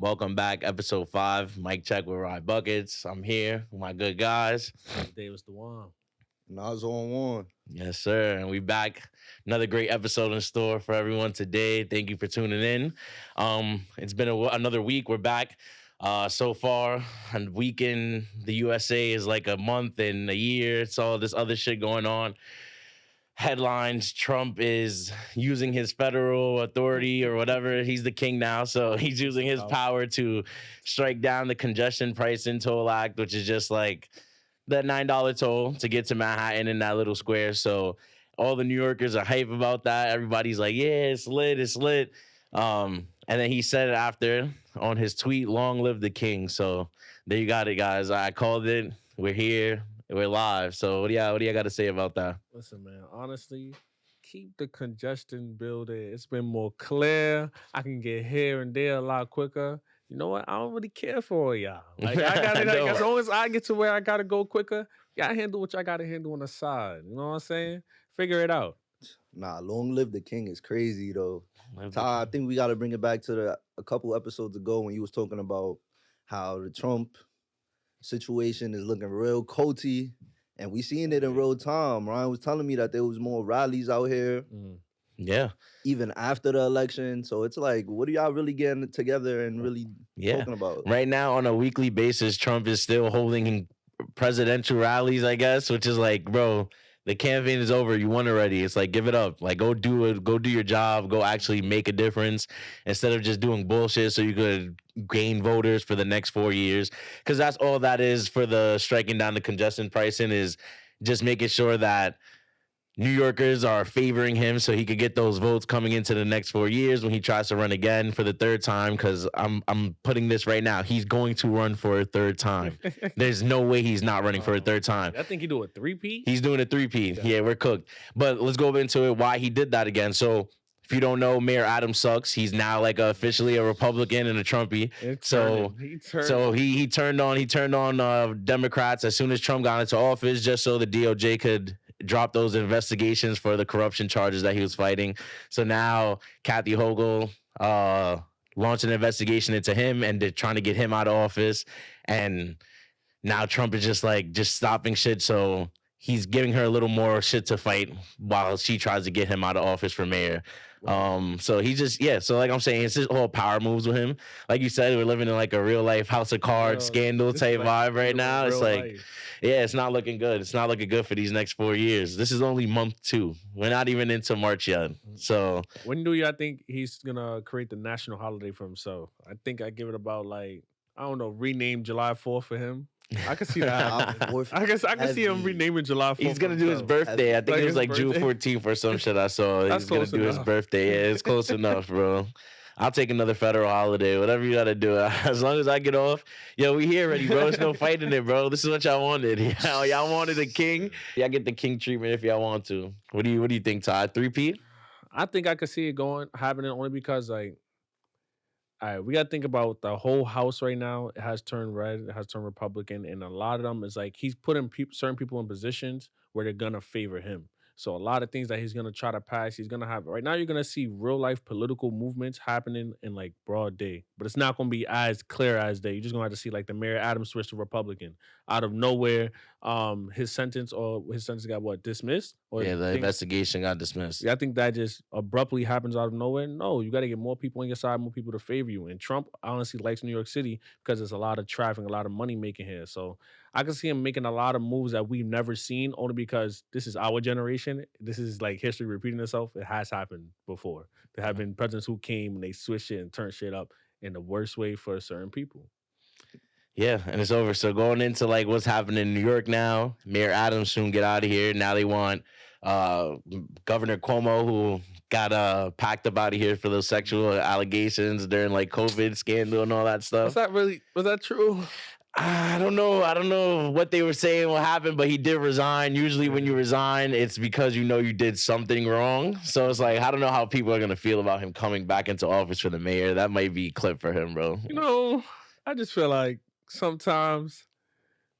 Welcome back, episode 5. Mic check with Rye Buckets. I'm here with my good guys. Davis the Juan. Nas on one. Yes, sir. And we back. Another great episode in store for everyone today. Thank you for tuning in. It's been another week. We're back. So far, a week in the USA is like a month and a year. It's all this other shit going on. Headlines, Trump is using his federal authority or whatever. He's the king now, so he's using his power to strike down the congestion pricing toll act, which is just like the $9 toll to get to Manhattan in that little square. So all the New Yorkers are hype about that. Everybody's like, yeah, it's lit, it's lit. And then he said it after on his tweet, long live the king. So there you got it, guys. I called it. We're here. We're live. So what do you got to say about that? Listen, man, honestly, keep the congestion building. It's been more clear. I can get here and there a lot quicker. You know what? I don't really care for y'all. Like, I got it. Like, as long as I get to where I got to go quicker, y'all handle what y'all got to handle on the side. You know what I'm saying? Figure it out. Nah, long live the king is crazy, though. Ty, I think we got to bring it back to a couple episodes ago when you was talking about how the Trump situation is looking real culty, and we seeing it in real time. Ryan was telling me that there was more rallies out here. Yeah. Even after the election. So it's like, what are y'all really getting together and really talking about? Right now, on a weekly basis, Trump is still holding presidential rallies, I guess, which is like, bro, the campaign is over. You won already. It's like, give it up. Like, go do it. Go do your job. Go actually make a difference instead of just doing bullshit so you could gain voters for the next 4 years. Because that's all that is for the striking down the congestion pricing, is just making sure that New Yorkers are favoring him so he could get those votes coming into the next 4 years when he tries to run again for the third time. Because I'm putting this right now. He's going to run for a third time. There's no way he's not running for a third time. I think he do a three-peat. He's doing a three-peat. Yeah, we're cooked. But let's go into it, why he did that again. So if you don't know, Mayor Adams sucks. He's now like officially a Republican and a Trumpy. He turned on Democrats as soon as Trump got into office, just so the DOJ could drop those investigations for the corruption charges that he was fighting. So now Kathy Hochul launched an investigation into him, and they're trying to get him out of office. And now Trump is just stopping shit. So he's giving her a little more shit to fight while she tries to get him out of office for mayor. So he just, so like I'm saying, it's just all power moves with him. Like you said, we're living in like a real life House of Cards scandal type vibe right now. It's like, it's not looking good. It's not looking good for these next 4 years. This is only month 2. We're not even into March yet. So when do y'all think he's gonna create the national holiday for himself? I think I give it about rename July 4th for him. I can see that. I can see him renaming July 4th. He's gonna do his birthday. I think it was like June 14th or some shit I saw. He's gonna do his birthday. Yeah, it's close enough, bro. I'll take another federal holiday, whatever you gotta do. As long as I get off. Yo, we here already, bro. There's no fighting it, bro. This is what y'all wanted. Y'all wanted a king. Y'all get the king treatment if y'all want to. What do you think, Todd? 3P? I think I could see it happening only because like, all right, we got to think about the whole house right now. It has turned red. It has turned Republican. And a lot of them is like he's putting certain people in positions where they're going to favor him. So a lot of things that he's going to try to pass, he's going to have. Right now, you're going to see real life political movements happening in like broad day. But it's not going to be as clear as day. You're just going to have to see like the Mayor Adams switch to Republican. Out of nowhere, his sentence got dismissed? The investigation got dismissed. Yeah, I think that just abruptly happens out of nowhere. No, you got to get more people on your side, more people to favor you. And Trump honestly likes New York City because there's a lot of traffic, a lot of money making here. So I can see him making a lot of moves that we've never seen, only because this is our generation. This is like history repeating itself. It has happened before. There have been presidents who came and they switched shit and turned shit up in the worst way for certain people. Yeah, and it's over. So going into like what's happening in New York now, Mayor Adams soon get out of here. Now they want Governor Cuomo, who got packed up out of here for those sexual allegations during like COVID scandal and all that stuff. Was that true? I don't know what they were saying, what happened, but he did resign. Usually when you resign, it's because you know you did something wrong. So it's like, I don't know how people are going to feel about him coming back into office for the mayor. That might be a clip for him, bro. You know, I just feel like sometimes,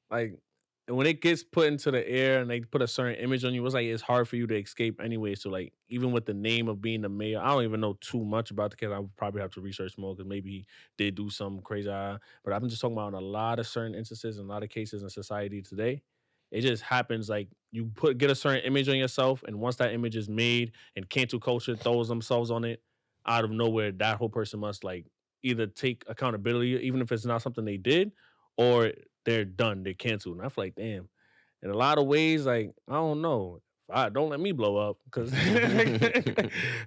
like, And when it gets put into the air and they put a certain image on you, it's like it's hard for you to escape anyway. So like even with the name of being the mayor, I don't even know too much about the case. I would probably have to research more because maybe he did do something crazy. But I've been just talking about in a lot of certain instances and a lot of cases in society today. It just happens like you get a certain image on yourself, and once that image is made and cancel culture throws themselves on it, out of nowhere, that whole person must like either take accountability, even if it's not something they did, or they're done, they're canceled. And I feel like, damn, in a lot of ways, like, I don't know. Don't let me blow up because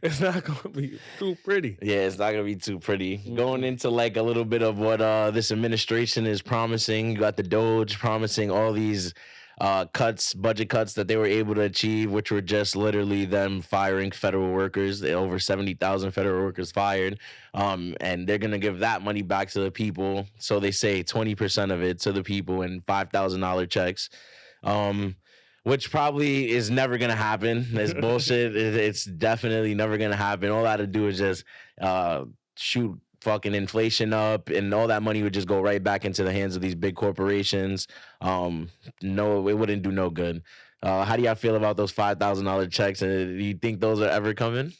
it's not gonna be too pretty. Yeah, it's not gonna be too pretty. Going into like a little bit of what this administration is promising. You got the DOGE promising all these budget cuts that they were able to achieve, which were just literally them firing federal workers. Over 70,000 federal workers fired. And they're gonna give that money back to the people. So they say 20% of it to the people in $5,000 checks. Which probably is never gonna happen. It's bullshit. It's definitely never gonna happen. All that to do is just shoot fucking inflation up, and all that money would just go right back into the hands of these big corporations. No, it wouldn't do no good. How do y'all feel about those $5,000 checks? And do you think those are ever coming?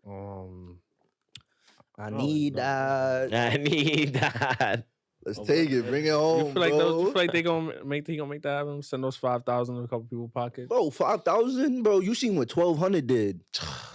I need that. I need that. Let's take it. Bring it home, you feel like bro. You feel like he gonna make that happen? Send those 5,000 in a couple people's pockets? Bro, 5,000, bro. You seen what 1,200 did?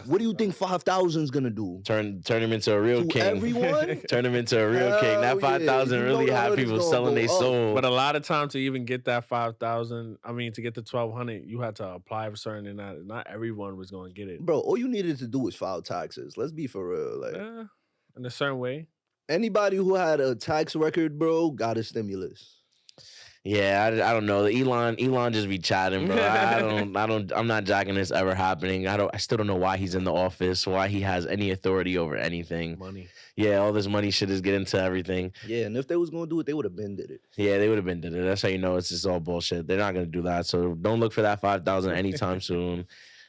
What do you think 5,000 is gonna do? Turn him into a real king. Everyone? Turn him into a real king. That 5,000 really had people selling their soul. But a lot of times to even get that 5,000, I mean to get the 1,200, you had to apply for certain, and not everyone was gonna get it. Bro, all you needed to do was file taxes. Let's be for real. Like, in a certain way. Anybody who had a tax record, bro, got a stimulus. Yeah, I don't know. Elon just be chatting, bro. I'm not jacking this ever happening. I still don't know why he's in the office, why he has any authority over anything. Money. Yeah, all this money shit is getting to everything. Yeah, and if they was gonna do it, they would have been did it. Yeah, they would have been did it. That's how you know it's just all bullshit. They're not gonna do that. So don't look for that 5,000 anytime soon.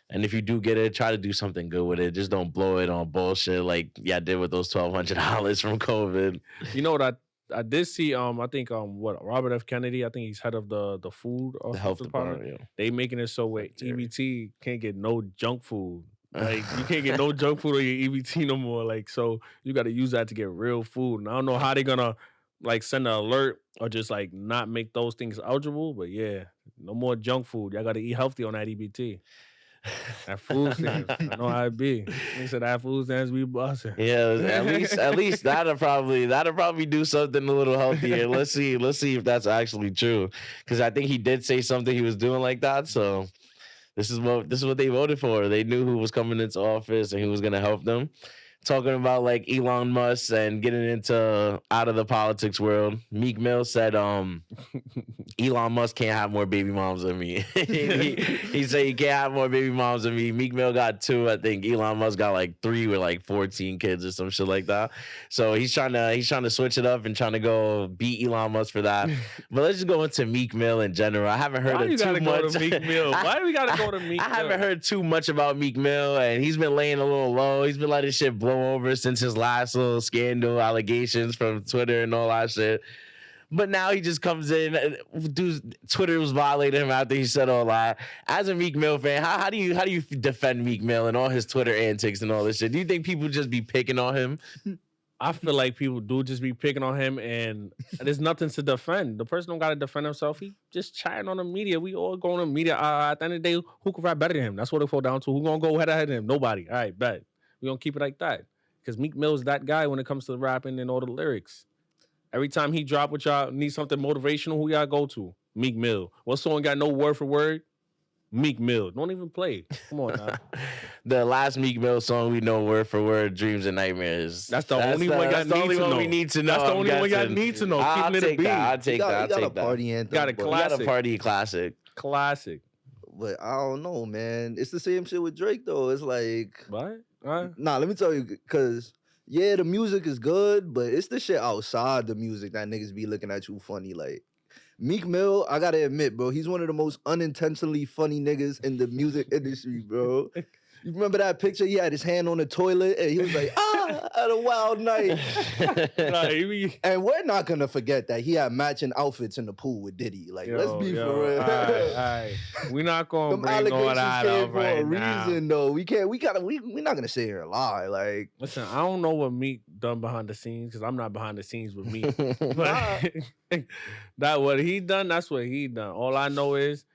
And if you do get it, try to do something good with it. Just don't blow it on bullshit like I did with those $1,200 from COVID. You know what I did see? I think Robert F. Kennedy. I think he's head of the food or the health department. Yeah. They making it so where EBT can't get no junk food. Like you can't get no junk food on your EBT no more. Like so you got to use that to get real food. And I don't know how they're gonna like send an alert or just like not make those things eligible. But yeah, no more junk food. Y'all got to eat healthy on that EBT. That food stamps. I know how it be. They said that food stamps be busting. Yeah, at least that'll probably do something a little healthier. Let's see if that's actually true. Because I think he did say something he was doing like that. So this is what they voted for. They knew who was coming into office and who was gonna help them. Talking about like Elon Musk and getting into out of the politics world. Meek Mill said Elon Musk can't have more baby moms than me. he said he can't have more baby moms than me. Meek Mill got 2. I think Elon Musk got like 3 with like 14 kids or some shit like that. So he's trying to switch it up and trying to go beat Elon Musk for that. But let's just go into Meek Mill in general. I haven't heard Why of too much. To Meek Mill? Why do we gotta go to Meek Mill? I haven't heard too much about Meek Mill, and he's been laying a little low. He's been letting shit blow over since his last little scandal allegations from Twitter and all that shit. But now he just comes in. Twitter was violating him after he said all that. As a Meek Mill fan, how do you defend Meek Mill and all his Twitter antics and all this shit? Do you think people just be picking on him? I feel like people do just be picking on him, and there's nothing to defend. The person don't got to defend himself. He just chatting on the media. We all go on the media. At the end of the day, who can rap better than him? That's what it fall down to. Who gonna go head ahead of him? Nobody. All right, bet. We gonna keep it like that. Because Meek Mill's that guy when it comes to rapping and all the lyrics. Every time he drop with y'all, need something motivational, who y'all go to? Meek Mill. What song got no word for word? Meek Mill. Don't even play. Come on now. The last Meek Mill song we know word for word, Dreams and Nightmares. That's the only one we need to know. That's the only one y'all need to know. I'll take that. You got a party anthem. Got a classic. Got a party classic. Classic. But I don't know, man. It's the same shit with Drake, though. It's like... What? Nah, let me tell you, because... Yeah, the music is good, but it's the shit outside the music that niggas be looking at you funny. Like, Meek Mill, I gotta admit, bro, he's one of the most unintentionally funny niggas in the music industry, bro. You remember that picture? He had his hand on the toilet and he was like, at a wild night. And we're not going to forget that he had matching outfits in the pool with Diddy. Like, let's be for real. All right. We're not going to bring all that up right now. Reason, though. We're not going to sit here and lie. Like, listen, I don't know what Meek done behind the scenes because I'm not behind the scenes with Meek. But that what he done, that's what he done. All I know is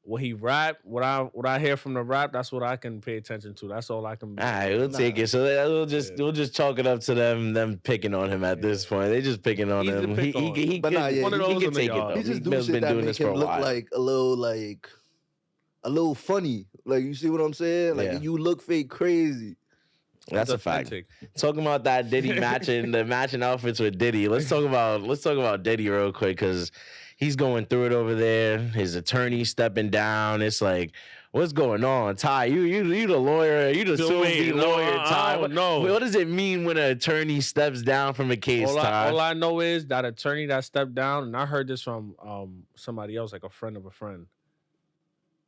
what he rap, what I hear from the rap, that's what I can pay attention to. That's all I can. All right, we'll take it. So we'll just chalk it up to them picking on him at this point. They just picking on him. He can take it though. He just do shit that make him look like a little funny. Like, you see what I'm saying? Like, you look fake crazy. That's a fact. Talking about that Diddy the matching outfits with Diddy. Let's talk about Diddy real quick because he's going through it over there. His attorney stepping down. It's like, what's going on, Ty? You the lawyer. You the soon-be lawyer, Ty. What does it mean when an attorney steps down from a case, Ty? All I know is that attorney that stepped down, and I heard this from somebody else, like a friend of a friend.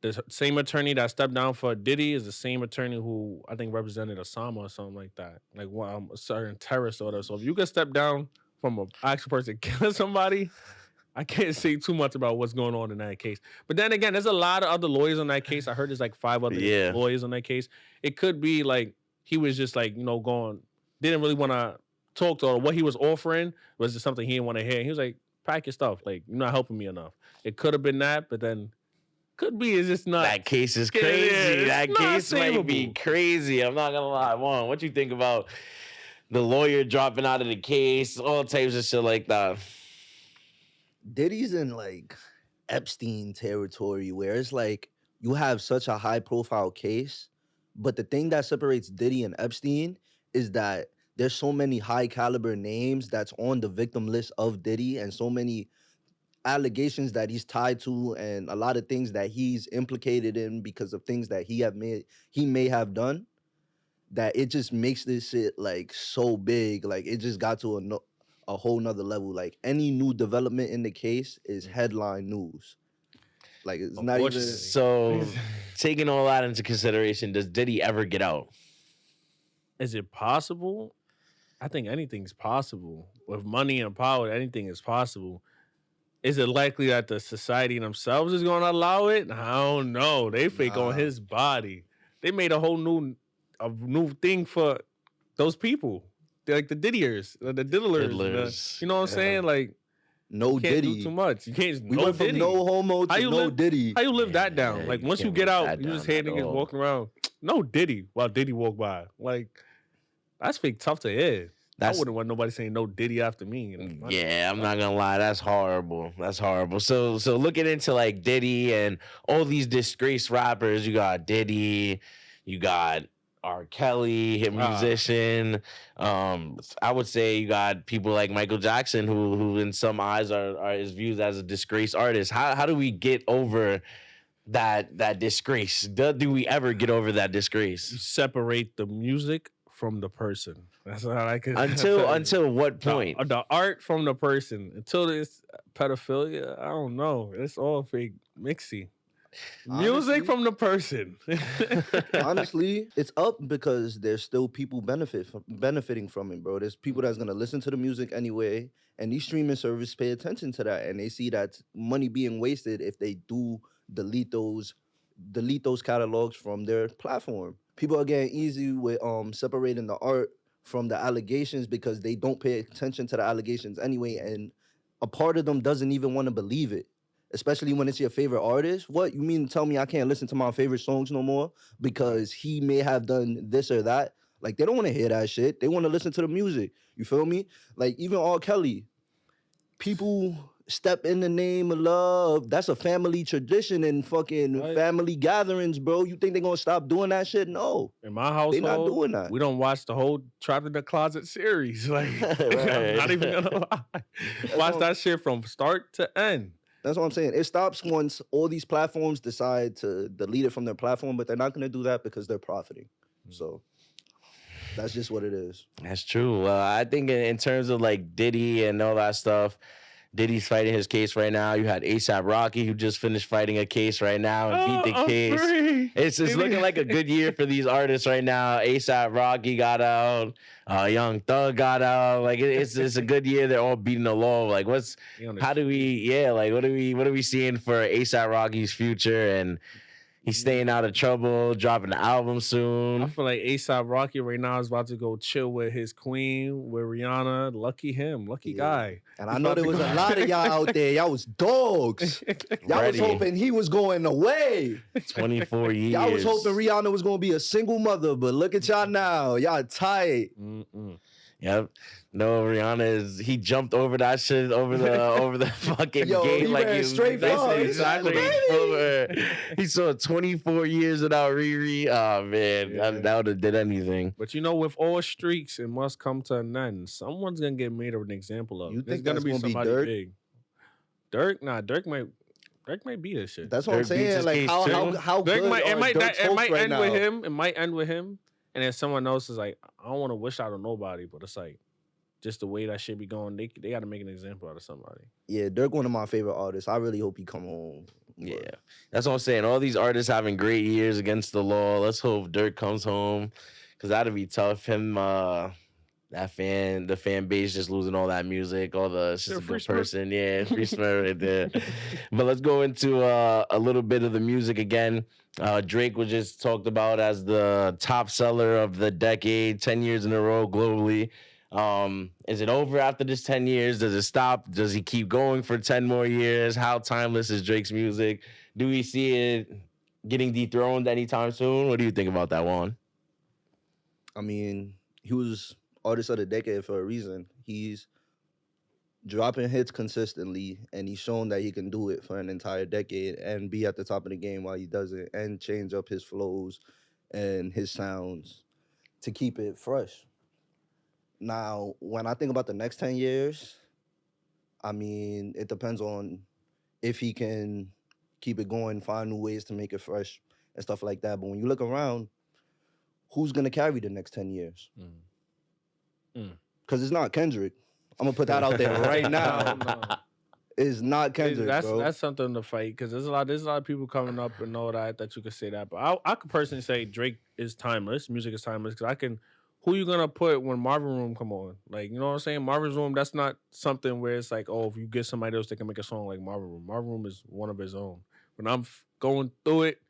The same attorney that stepped down for Diddy is the same attorney who I think represented Osama or something like that, like a certain terrorist or whatever. So if you can step down from an actual person killing somebody, I can't say too much about what's going on in that case. But then again, there's a lot of other lawyers on that case. I heard there's like 5 other lawyers on that case. It could be like he was just like, didn't really want to talk to her. What he was offering was just something he didn't want to hear. He was like, pack your stuff. Like, you're not helping me enough. It could have been that, but then could be it's just not. That case is crazy. That case might be crazy. I'm not going to lie. Juan, what you think about the lawyer dropping out of the case, all types of shit like that? Diddy's in like Epstein territory where it's like you have such a high profile case, but the thing that separates Diddy and Epstein is that there's so many high caliber names that's on the victim list of Diddy and so many allegations that he's tied to and a lot of things that he's implicated in because of things that he may have done, that it just makes this shit like so big. Like, it just got to a whole nother level. Like, any new development in the case is headline news. Like, it's not even. So, taking all that into consideration, does Diddy ever get out? Is it possible? I think anything's possible. With money and power, anything is possible. Is it likely that the society themselves is going to allow it? I don't know. They fake on his body. They made a whole new thing for those people. They're like the Diddyers, the diddlers. You know what I'm saying? Like, no you can't Diddy. Do too much. You can't. We went from no homo to no Diddy. How you live that down? Like, once you get out, you just hear niggas walking around. No Diddy while Diddy walk by. Like, that's fake tough to hear. I wouldn't want nobody saying no Diddy after me. Yeah, I'm not gonna lie. That's horrible. So looking into like Diddy and all these disgraced rappers, you got Diddy, you got R. Kelly, a musician. I would say you got people like Michael Jackson, who in some eyes is viewed as a disgraced artist. How do we get over that disgrace? Do we ever get over that disgrace? You separate the music from the person. That's how I could. Until what point? The art from the person. Until this pedophilia, I don't know. It's all fake mixy. Music from the person. Honestly, it's up because there's still people benefiting from it, bro. There's people that's gonna listen to the music anyway, and these streaming services pay attention to that, and they see that money being wasted if they do delete those catalogs from their platform. People are getting easy with separating the art from the allegations because they don't pay attention to the allegations anyway, and a part of them doesn't even want to believe it, especially when it's your favorite artist. What, you mean to tell me I can't listen to my favorite songs no more because he may have done this or that? Like, they don't want to hear that shit. They want to listen to the music. You feel me? Like, even R. Kelly, people step in the name of love. That's a family tradition and fucking family gatherings, bro. You think they're going to stop doing that shit? No. In my household, they're not doing that. We don't watch the whole Trapped in the Closet series. Like, I'm not even going to lie. Watch that shit from start to end. That's what I'm saying. It stops once all these platforms decide to delete it from their platform, but they're not going to do that because they're profiting. So that's just what it is. That's true. I think in terms of like Diddy and all that stuff, Diddy's fighting his case right now. You had ASAP Rocky, who just finished fighting a case right now and beat the case. Free. It's looking like a good year for these artists right now. ASAP Rocky got out. Young Thug got out. Like it's a good year. They're all beating the law. Like what are we seeing for ASAP Rocky's future? And he's staying out of trouble, dropping an album soon. I feel like A$AP Rocky right now is about to go chill with his queen, with Rihanna. Lucky him. Lucky guy. And I know there was a lot of y'all out there. Y'all was dogs. Y'all was hoping he was going away. 24 years. Y'all was hoping Rihanna was going to be a single mother, but look at y'all now. Y'all tight. Yep. No, Rihanna he jumped over that shit over the fucking gate he like ran he straight over. He saw 24 years without Riri. Oh man, that would have did anything. But with all streaks, it must come to an end. Someone's gonna get made an example of. You think gonna be somebody Dirk? big? Dirk? Nah, Dirk might beat this shit. That's what I'm saying. Like how Dirk good it might right end now? with him. It might end with him, and then someone else is like, I don't want to wish out on nobody, but it's like, just the way that shit be going, they got to make an example out of somebody. Yeah, Dirk, one of my favorite artists. I really hope he come home. Yeah, that's what I'm saying. All these artists having great years against the law. Let's hope Dirk comes home, because that'd be tough. Him, the fan base just losing all that music, all the it's just a good person. Yeah, free spirit right there. But let's go into a little bit of the music again. Drake was just talked about as the top seller of the decade, 10 years in a row globally. Is it over after this 10 years? Does it stop? Does he keep going for 10 more years? How timeless is Drake's music? Do we see it getting dethroned anytime soon? What do you think about that, Juan? I mean, he was artist of the decade for a reason. He's dropping hits consistently, and he's shown that he can do it for an entire decade and be at the top of the game while he does it and change up his flows and his sounds to keep it fresh. Now, when I think about the next 10 years, I mean, it depends on if he can keep it going, find new ways to make it fresh and stuff like that. But when you look around, who's going to carry the next 10 years? Because it's not Kendrick. I'm going to put that out there right now. No. It's not Kendrick, bro. That's something to fight, because there's a lot of people coming up and all that you could say that. But I could personally say Drake is timeless. Music is timeless, because who you gonna put when Marvin Room come on? Like, you know what I'm saying? Marvin's Room, that's not something where it's like, oh, if you get somebody else, they can make a song like Marvin Room. Marvin Room is one of his own. When I'm going through it,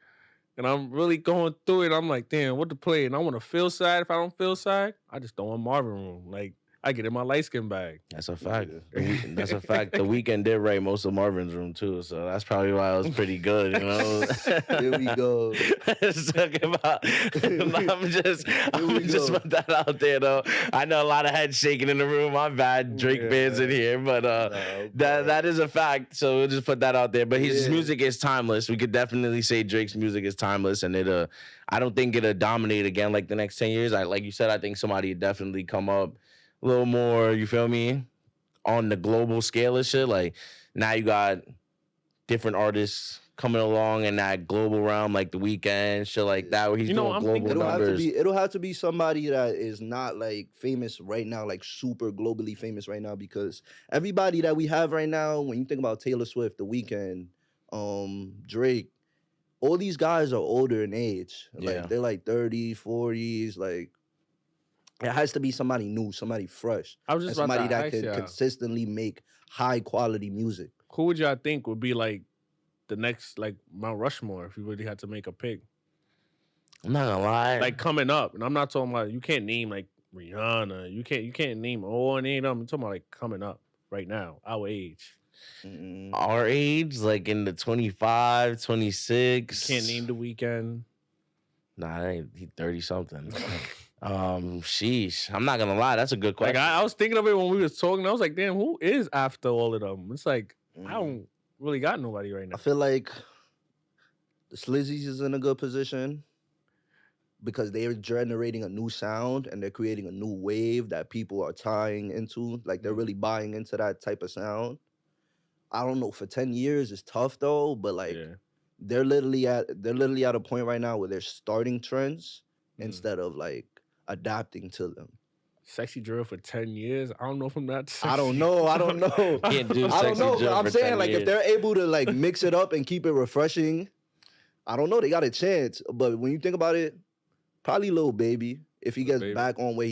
and I'm really going through it, I'm like, damn, what to play? And I want to feel sad. If I don't feel sad, I just throw in Marvin Room. Like, I get in my light skin bag. That's a fact. That's a fact. The Weeknd did write most of Marvin's Room too, so that's probably why it was pretty good. You know. Here we go. I'm just put that out there though. I know a lot of heads shaking in the room. My bad, Drake fans in here, but that is a fact. So we'll just put that out there. But his music is timeless. We could definitely say Drake's music is timeless, and I don't think it'll dominate again like the next 10 years. Like you said, I think somebody definitely come up a little more, you feel me, on the global scale of shit. Like, now you got different artists coming along in that global realm, like The Weeknd, shit like that, where he's doing global numbers. It'll have to be somebody that is not, like, famous right now, like, super globally famous right now, because everybody that we have right now, when you think about Taylor Swift, The Weeknd, Drake, all these guys are older in age. Like, they're, like, 30s, 40s, like, it has to be somebody new, somebody fresh. I was just somebody that can consistently make high quality music. Who would y'all think would be like the next, like, Mount Rushmore if you really had to make a pick? I'm not gonna lie. Like, coming up, and I'm not talking about, you can't name like Rihanna. You can't name any of them. I'm talking about like coming up right now, our age. Our age, like in the 25, 26. You can't name The Weeknd. Nah, he 30 something. Sheesh. I'm not gonna lie, that's a good question. Like, I was thinking of it when we was talking. I was like, damn, who is after all of them? It's like, I don't really got nobody right now. I feel like the Slizzies is in a good position because they're generating a new sound and they're creating a new wave that people are tying into. Like, they're really buying into that type of sound. I don't know, for 10 years it's tough though, but like they're literally at a point right now where they're starting trends instead of like adapting to them. Sexy drill for 10 years. I don't know if I'm that sexy. I don't know. Can't do I don't sexy know. drill I'm for saying 10 like years. if they're able to like mix it up and keep it refreshing, I don't know. They got a chance. But when you think about it, probably Lil Baby. If he gets back on where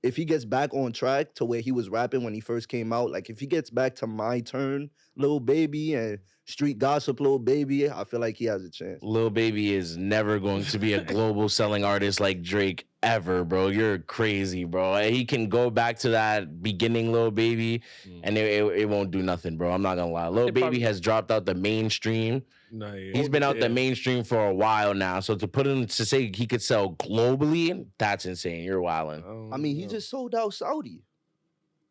if he gets back on track to where he was rapping when he first came out, like if he gets back to My Turn, Lil Baby, and Street Gossip Lil Baby, I feel like he has a chance. Lil Baby is never going to be a global selling artist like Drake ever, bro. You're crazy, bro. He can go back to that beginning Lil Baby, and it won't do nothing, bro. I'm not gonna lie. Lil Baby has dropped out the mainstream. No, He's been out the mainstream for a while now. So to put him to say he could sell globally, that's insane. You're wilding. I mean, he just sold out Saudi.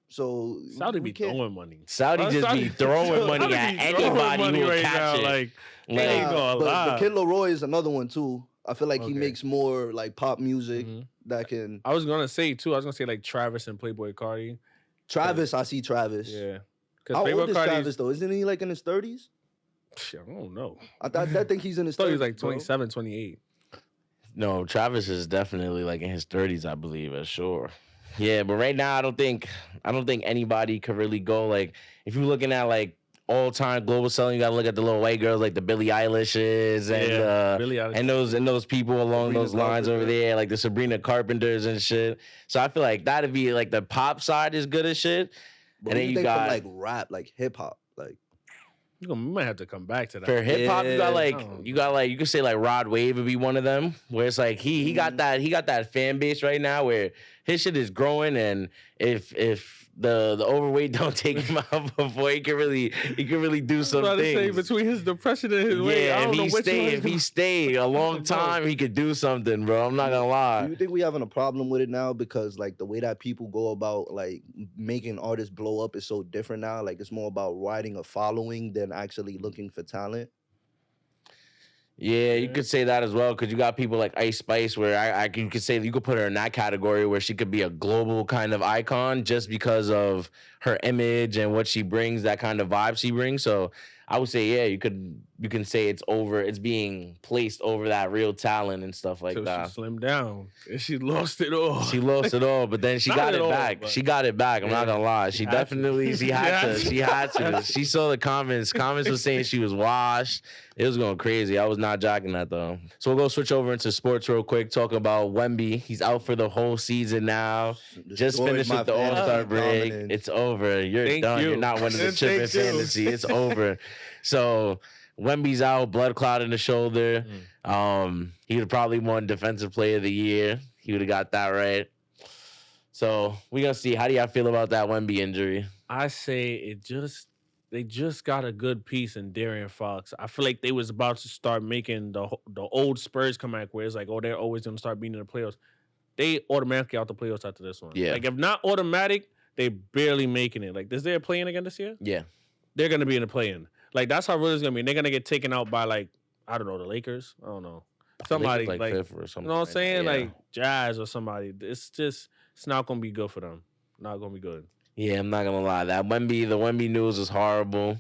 So Saudi be throwing money. Saudi just be throwing money at anybody who will catch it. Like, ain't gonna lie. But Kid Laroi is another one too. I feel like he makes more like pop music that can. I was gonna say too. I was gonna say like Travis and Playboy Cardi. Travis, I see Travis. Yeah. How old is Travis though? Isn't he like in his 30s? I don't know. I think he's in his 30s. I thought he was like 27, 28. No, Travis is definitely like in his 30s, I believe, sure. Yeah, but right now I don't think anybody could really go like if you're looking at like all-time global selling, you gotta look at the little white girls like the Billie Eilish's and Billie Eilish. and those people along Sabrina those lines Carpenter. over there, like the Sabrina Carpenters and shit. So I feel like that'd be like the pop side is good as shit. But And then you think got from, like rap, like hip hop, like You might have to come back to that. for hip hop, you got Yeah. like you could say like Rod Wave would be one of them, where it's like he got that fan base right now where his shit is growing, and if the overweight don't take him out before he can really do some I was about to say, things. between his depression and his weight, I don't know which one. If he stayed a long time, he could do something, bro. I'm not gonna do lie. you think we having a problem with it now because like the way that people go about like making artists blow up is so different now? Like it's more about riding a following than actually looking for talent. Yeah, you could say that as well, because you got people like Ice Spice, where you could say you could put her in that category where she could be a global kind of icon just because of her image and what she brings, that kind of vibe she brings. So I would say, yeah, you can say it's being placed over that real talent and stuff like that. She slimmed down and she lost it all. She lost it all, but then she Not got at it all, back. but- She got it back. I'm not gonna lie. She had to. definitely she had to. She saw the comments. Comments were saying she was washed. It was going crazy. I was not jocking that though. So we'll go switch over into sports real quick. Talking about Wemby. He's out for the whole season now. Just Destroyed finished my with the All-Star fantasy break. dominance. It's over. You're Thank done. you. You're not winning the chip in Thank you. fantasy. It's over. So Wemby's out, blood clot in the shoulder. He would have probably won Defensive Player of the Year. He would have got that right. So we're gonna see. How do y'all feel about that Wemby injury? I say they just got a good piece in De'Aaron Fox. I feel like they was about to start making the old Spurs comeback where it's like, oh, they're always gonna start being in the playoffs. They automatically out the playoffs after this one. Yeah. Like if not automatic, they barely making it. Like is there a play-in again this year? Yeah. They're gonna be in the play-in. Like that's how real it's gonna be. And they're gonna get taken out by like, I don't know, the Lakers. I don't know. Somebody like like fifth or something. you know what I'm saying? Yeah. Like Jazz or somebody. It's not gonna be good for them. Not gonna be good. Yeah, I'm not gonna lie. The Wemby news is horrible.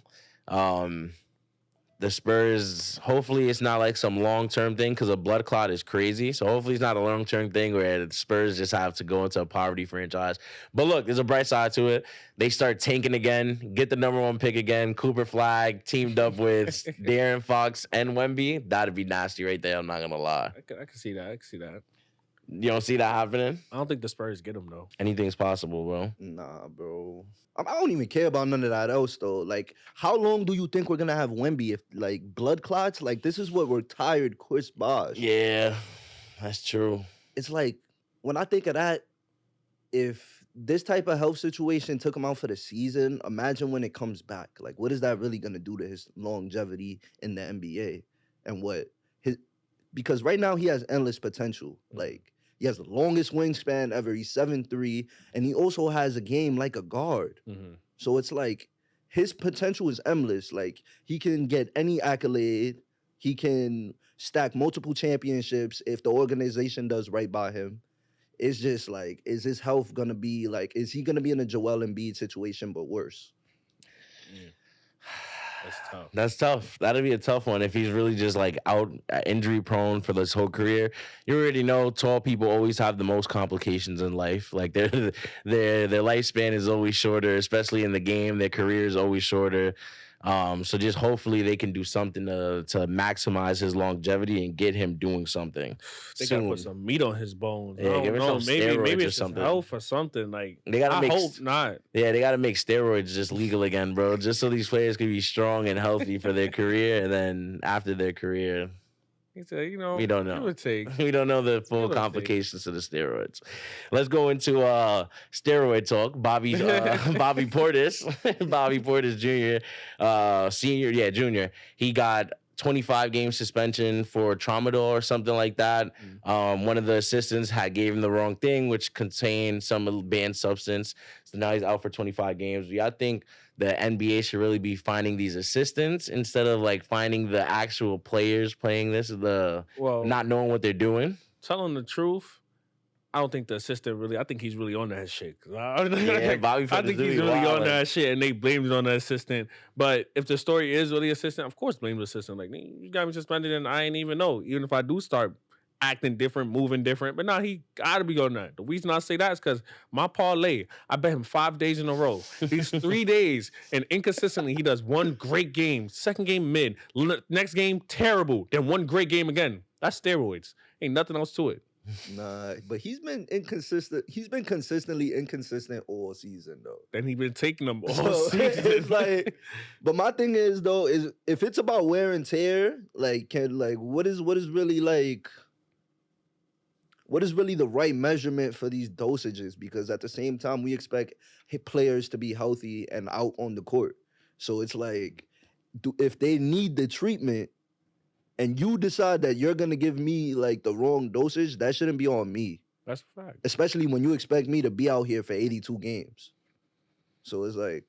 The Spurs, hopefully it's not like some long-term thing because a blood clot is crazy. So hopefully it's not a long-term thing where the Spurs just have to go into a poverty franchise. But look, there's a bright side to it. They start tanking again, get the number 1 pick again. Cooper Flag teamed up with De'Aaron Fox and Wemby. That'd be nasty right there. I'm not gonna lie. I can see that. I can see that. You don't see that happening? I don't think the Spurs get him though. Anything's possible, bro. Nah, bro. I don't even care about none of that else though. Like, how long do you think we're gonna have Wemby if like blood clots? Like, this is what retired Chris Bosh. Yeah, that's true. It's like when I think of that, if this type of health situation took him out for the season, imagine when it comes back. Like, what is that really gonna do to his longevity in the NBA? And because right now he has endless potential. Like, he has the longest wingspan ever. He's 7'3", and he also has a game like a guard. Mm-hmm. So it's like his potential is endless. Like, he can get any accolade. He can stack multiple championships if the organization does right by him. It's just like, is his health gonna be like? Is he gonna be in a Joel Embiid situation but worse? That's tough. That's tough. That'd be a tough one if he's really just like out injury prone for this whole career. You already know tall people always have the most complications in life. Like their lifespan is always shorter, especially in the game. Their career is always shorter. So just hopefully they can do something to maximize his longevity and get him doing something. They gotta put some meat on his bones. Yeah, give him some maybe or it's something. health or something. Like they gotta hope not. Yeah, they gotta make steroids just legal again, bro. Just so these players can be strong and healthy for their career, and then after their career. He said, we don't know. We don't know the full complications of the steroids. Let's go into steroid talk. Bobby Portis, Bobby Portis Jr., junior. He got 25 game suspension for tramadol or something like that. One of the assistants gave him the wrong thing, which contained some banned substance. So now he's out for 25 games. I think the NBA should really be finding these assistants instead of like finding the actual players playing this, not knowing what they're doing. Telling the truth, I don't think the assistant really. I think he's really on that shit. Bobby. I think he's really on that shit, and they blame it on the assistant. But if the story is really assistant, of course blame the assistant. Like, you got me suspended, and I ain't even know. Even if I do start acting different, moving different, but he gotta be on that. The reason I say that is because my parlay, I bet him 5 days in a row. These 3 days, and inconsistently, he does one great game, second game mid, next game terrible, then one great game again. That's steroids. Ain't nothing else to it. Nah, but he's been inconsistent. He's been consistently inconsistent all season, though. And he's been taking them all season. It's like, but my thing is though, is if it's about wear and tear, like, what is really like, what is really the right measurement for these dosages? Because at the same time, we expect players to be healthy and out on the court. So it's like, if they need the treatment, and you decide that you're gonna give me like the wrong dosage, that shouldn't be on me. That's a fact. Especially when you expect me to be out here for 82 games. So it's like,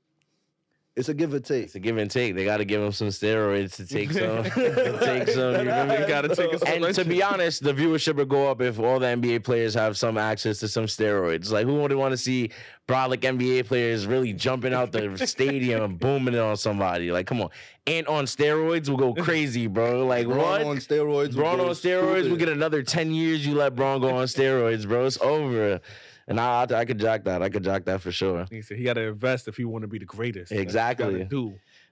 it's a give and take. It's a give and take. They got to give him some steroids to take some. You know, you got to take a And to be honest, the viewership would go up if all the NBA players have some access to some steroids. Like, who would want to see brolic NBA players really jumping out the stadium and booming it on somebody? Like, come on. And on steroids will go crazy, bro. Like, what? On steroids. Braun on steroids, we get another 10 years you let Braun go on steroids, bro. It's over. And I could jack that. I could jack that for sure. He said he got to invest if he want to be the greatest. Exactly.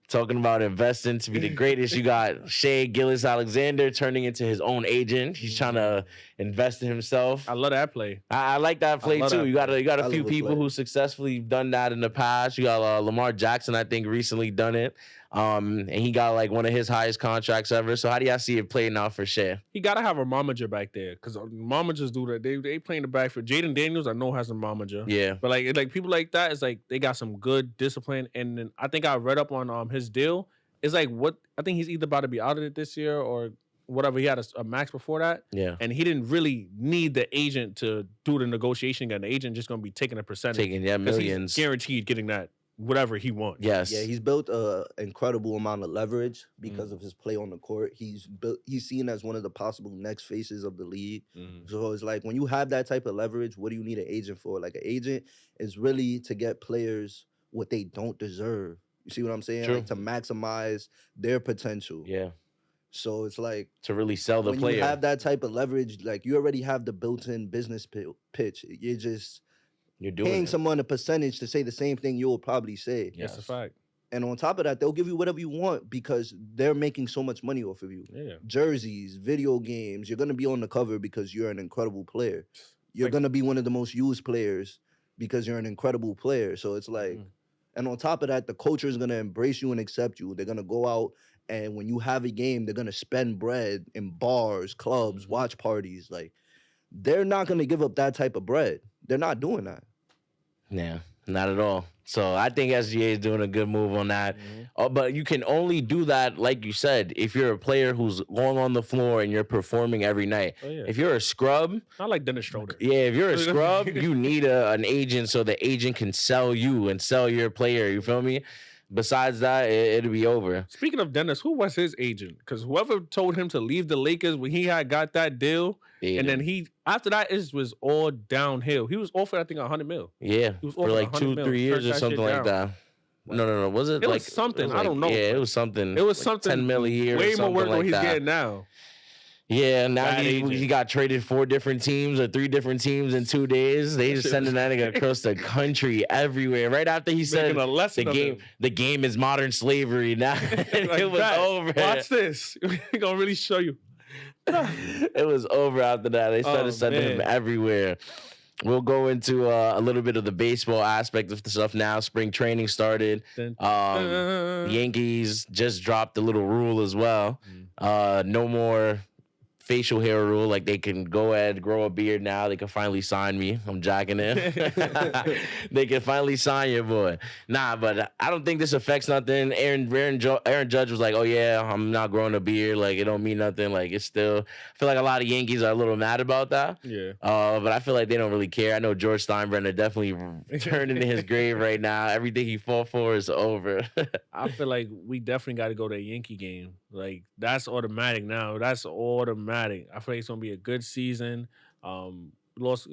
Talking about investing to be the greatest, you got Shea Gilgeous-Alexander turning into his own agent. He's trying to invest in himself. I love that play. I like that play too. You got a few people who successfully done that in the past. You got Lamar Jackson, I think, recently done it. And he got like one of his highest contracts ever. So how do y'all see it playing out for Shea? He got to have a momager back there because momagers do that. They playing the back for Jaden Daniels. I know has a momager. Yeah, but like people like that, it's like they got some good discipline. And then I think I read up on his deal. It's like I think he's either about to be out of it this year or whatever. He had a max before that. Yeah, and he didn't really need the agent to do the negotiation again. The agent just gonna be taking a percentage, millions, he's guaranteed getting that. Whatever he wants. Yes. Yeah, he's built an incredible amount of leverage because of his play on the court. He's seen as one of the possible next faces of the league. So it's like when you have that type of leverage, what do you need an agent for? Like, an agent is really to get players what they don't deserve. You see what I'm saying? True. Like, to maximize their potential. Yeah. So it's like to really sell the player. When you have that type of leverage, like, you already have the built-in business pitch. You're paying someone a percentage to say the same thing you'll probably say. Yes. That's a fact. And on top of that, they'll give you whatever you want because they're making so much money off of you. Yeah. Jerseys, video games. You're going to be on the cover because you're an incredible player. You're going to be one of the most used players because you're an incredible player. So it's like, and on top of that, the culture is going to embrace you and accept you. They're going to go out, and when you have a game, they're going to spend bread in bars, clubs, watch parties. Like, they're not going to give up that type of bread. They're not doing that. Yeah, not at all. So I think SGA is doing a good move on that. But you can only do that, like you said, if you're a player who's going on the floor and you're performing every night. Oh, yeah. If you're a scrub. I like Dennis Schroeder. Yeah, if you're a scrub, you need an agent so the agent can sell you and sell your player. You feel me? Besides that, it'll be over. Speaking of Dennis, who was his agent? Because whoever told him to leave the Lakers when he had got that deal, and then after that, it was all downhill. He was offered, I think, $100 million. Yeah, he was for like 2-3 years or something like that. No. Was it? It like was something. It was I don't know. Yeah, it was something. It was like something. 10 million a year. Way more work than like he's that. getting now. Yeah, now Bad agent. he got traded 4 different teams or 3 different teams in 2 days. They just sending that nigga across the country everywhere. Right after he said the game is modern slavery. Now it was over. Watch this. We're gonna really show you. It was over after that. They started sending him everywhere. We'll go into a little bit of the baseball aspect of the stuff now. Spring training started. Yankees just dropped a little rule as well. No more facial hair rule. Like, they can go ahead, grow a beard now. They can finally sign me. I'm jacking it. They can finally sign your boy. Nah, but I don't think this affects nothing. Aaron Judge was like, oh yeah, I'm not growing a beard. Like, it don't mean nothing. Like, it's still, I feel like a lot of Yankees are a little mad about that. Yeah. But I feel like they don't really care. I know George Steinbrenner definitely turned into his grave right now. Everything he fought for is over. I feel like we definitely got to go to a Yankee game. Like, that's automatic now. That's automatic. I feel like it's gonna be a good season. Lost,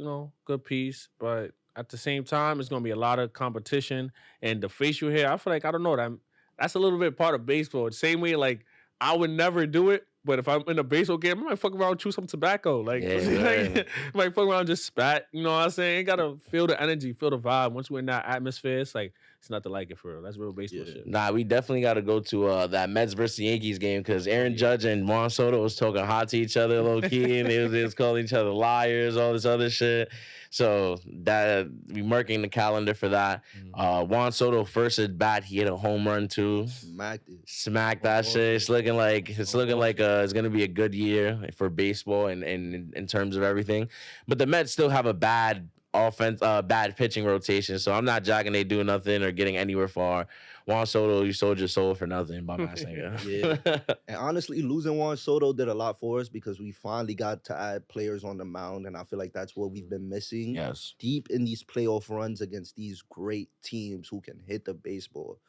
good piece, but at the same time, it's gonna be a lot of competition. And the facial hair, I feel like, I don't know, that's a little bit part of baseball. The same way, like, I would never do it, but if I'm in a baseball game, I might fuck around and chew some tobacco. Like, I might fuck around and just spat. You know what I'm saying? You gotta feel the energy, feel the vibe. Once we're in that atmosphere, it's like, it's nothing like it for real. That's real baseball shit. Nah, we definitely got to go to that Mets versus Yankees game because Aaron Judge and Juan Soto was talking hot to each other low key, and they was calling each other liars, all this other shit. So that we marking the calendar for that. Juan Soto first at bat, he hit a home run too. Smacked that shit. It's looking like it's gonna be a good year for baseball and in terms of everything. But the Mets still have a bad bad pitching rotation. So I'm not jacking they do nothing or getting anywhere far. Juan Soto, you sold your soul for nothing by my singer. Yeah. And honestly, losing Juan Soto did a lot for us because we finally got to add players on the mound. And I feel like that's what we've been missing. Yes. Deep in these playoff runs against these great teams who can hit the baseball.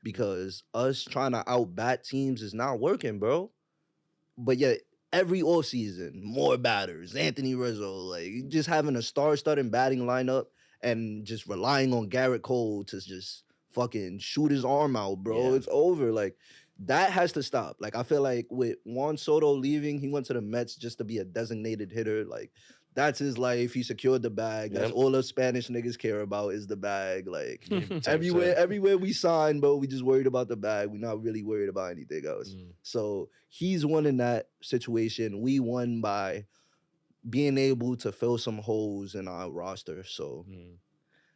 Because us trying to out-bat teams is not working, bro. But yet, every offseason, more batters. Anthony Rizzo, like, just having a star-studded batting lineup and just relying on Garrett Cole to just fucking shoot his arm out, bro. Yeah. It's over. Like, that has to stop. Like, I feel like with Juan Soto leaving, he went to the Mets just to be a designated hitter. Like, that's his life. He secured the bag. That's all the Spanish niggas care about is the bag. Like, everywhere we sign, bro, we just worried about the bag. We're not really worried about anything else. So he's won in that situation. We won by being able to fill some holes in our roster. So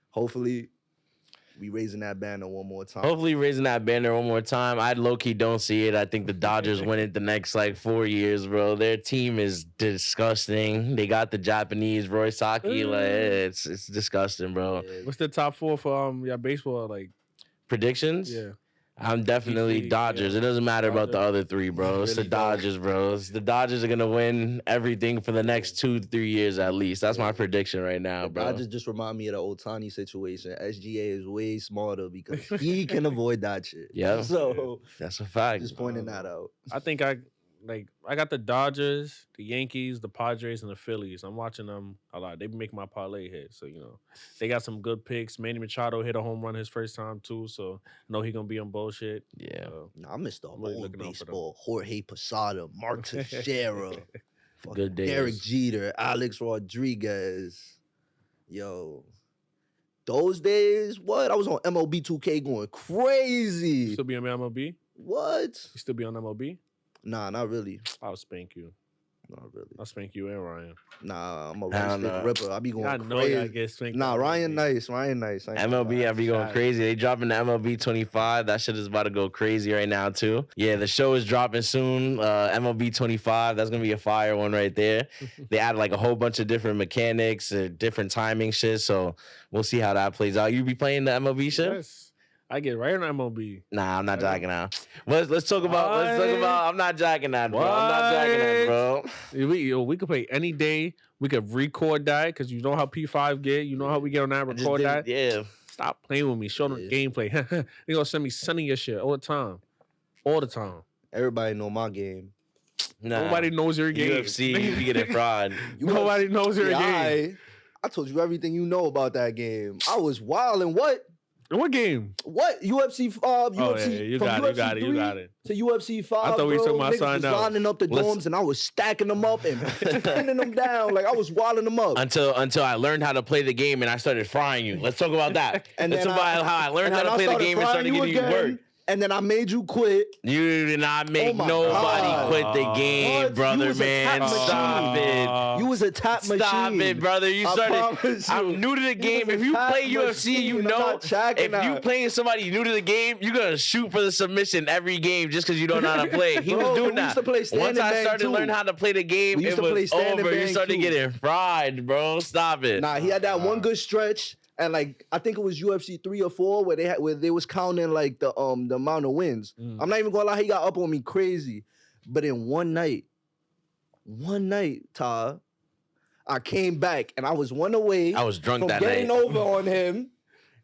hopefully we raising that banner one more time. I low-key don't see it. I think the Dodgers win it the next, 4 years, bro. Their team is disgusting. They got the Japanese Roy Saki. It's disgusting, bro. What's the top 4 for your baseball, predictions? Yeah. I'm definitely Dodgers. It doesn't matter about the other 3, bro. It's the Dodgers, bro. The Dodgers are going to win everything for the next 2-3 years at least. That's my prediction right now, bro. Dodgers just remind me of the Ohtani situation. SGA is way smarter because he can avoid that shit. Yeah. So that's a fact. Just pointing that out. I think I got the Dodgers, the Yankees, the Padres, and the Phillies. I'm watching them a lot. They be making my parlay hit. So, they got some good picks. Manny Machado hit a home run his first time, too. So, I know he going to be on bullshit. Yeah. I missed the whole baseball. Jorge Posada, Mark Teixeira, good days. Derek Jeter, Alex Rodriguez. Yo. Those days, what? I was on MLB 2K going crazy. You still be on MLB? What? You still be on MLB? Nah, not really. I'll spank you. Not really. I'll spank you and Ryan. Nah, I'm a right stick ripper. I be going crazy. I know y'all get spanked. Nah, Ryan nice. MLB, I be going crazy. They dropping the MLB 25. That shit is about to go crazy right now, too. Yeah, the show is dropping soon. MLB 25. That's going to be a fire one right there. They added a whole bunch of different mechanics, different timing shit. So we'll see how that plays out. You be playing the MLB shit? Yes. I get right on MLB. Nah, I'm not jacking out. Let's talk about. I'm not jacking that, bro. I'm not jacking that, bro. We could play any day. We could record that because you know how P5 get. You know how we get on that. Record that. Yeah. Stop playing with me. Show them gameplay. They gonna send me sending your shit all the time. Everybody know my game. Nah. Nobody knows your game. UFC, you get it fraud. Nobody knows your game. I told you everything you know about that game. I was wild and what? What game? What UFC? UFC. You from got UFC it. You got it. 3 You got it. To UFC 5. I thought we were talking about Niggas something was else. lining up the dorms, and I was stacking them up and pinning them down. Like I was wilding them up. Until I learned how to play the game and I started frying you. Let's talk about that. Let's talk about how I learned how to play the game and started giving you work. And then I made you quit. You did not make nobody quit the game, What? brother, You was a man. tap Stop machine. it. You was a tap machine. Stop it, brother. You started. promise you. I'm new to the game. was If a you tap play UFC, machine. you I'm know. not checking If you that. playing somebody new to the game, you're gonna shoot for the submission every game just because you don't know how to play. He was Bro, doing we that. used to play standing Once I bang, started too. learning how to play the game, We used it to play was standing over. You bang, started too. getting fried, bro. Stop it. Nah, he had that one good stretch, and like I think it was UFC 3 or 4 where they was counting like the amount of wins. I'm not even gonna lie, he got up on me crazy. But in one night, Ty, I came back and I was one away. I was drunk from that getting night. over on him.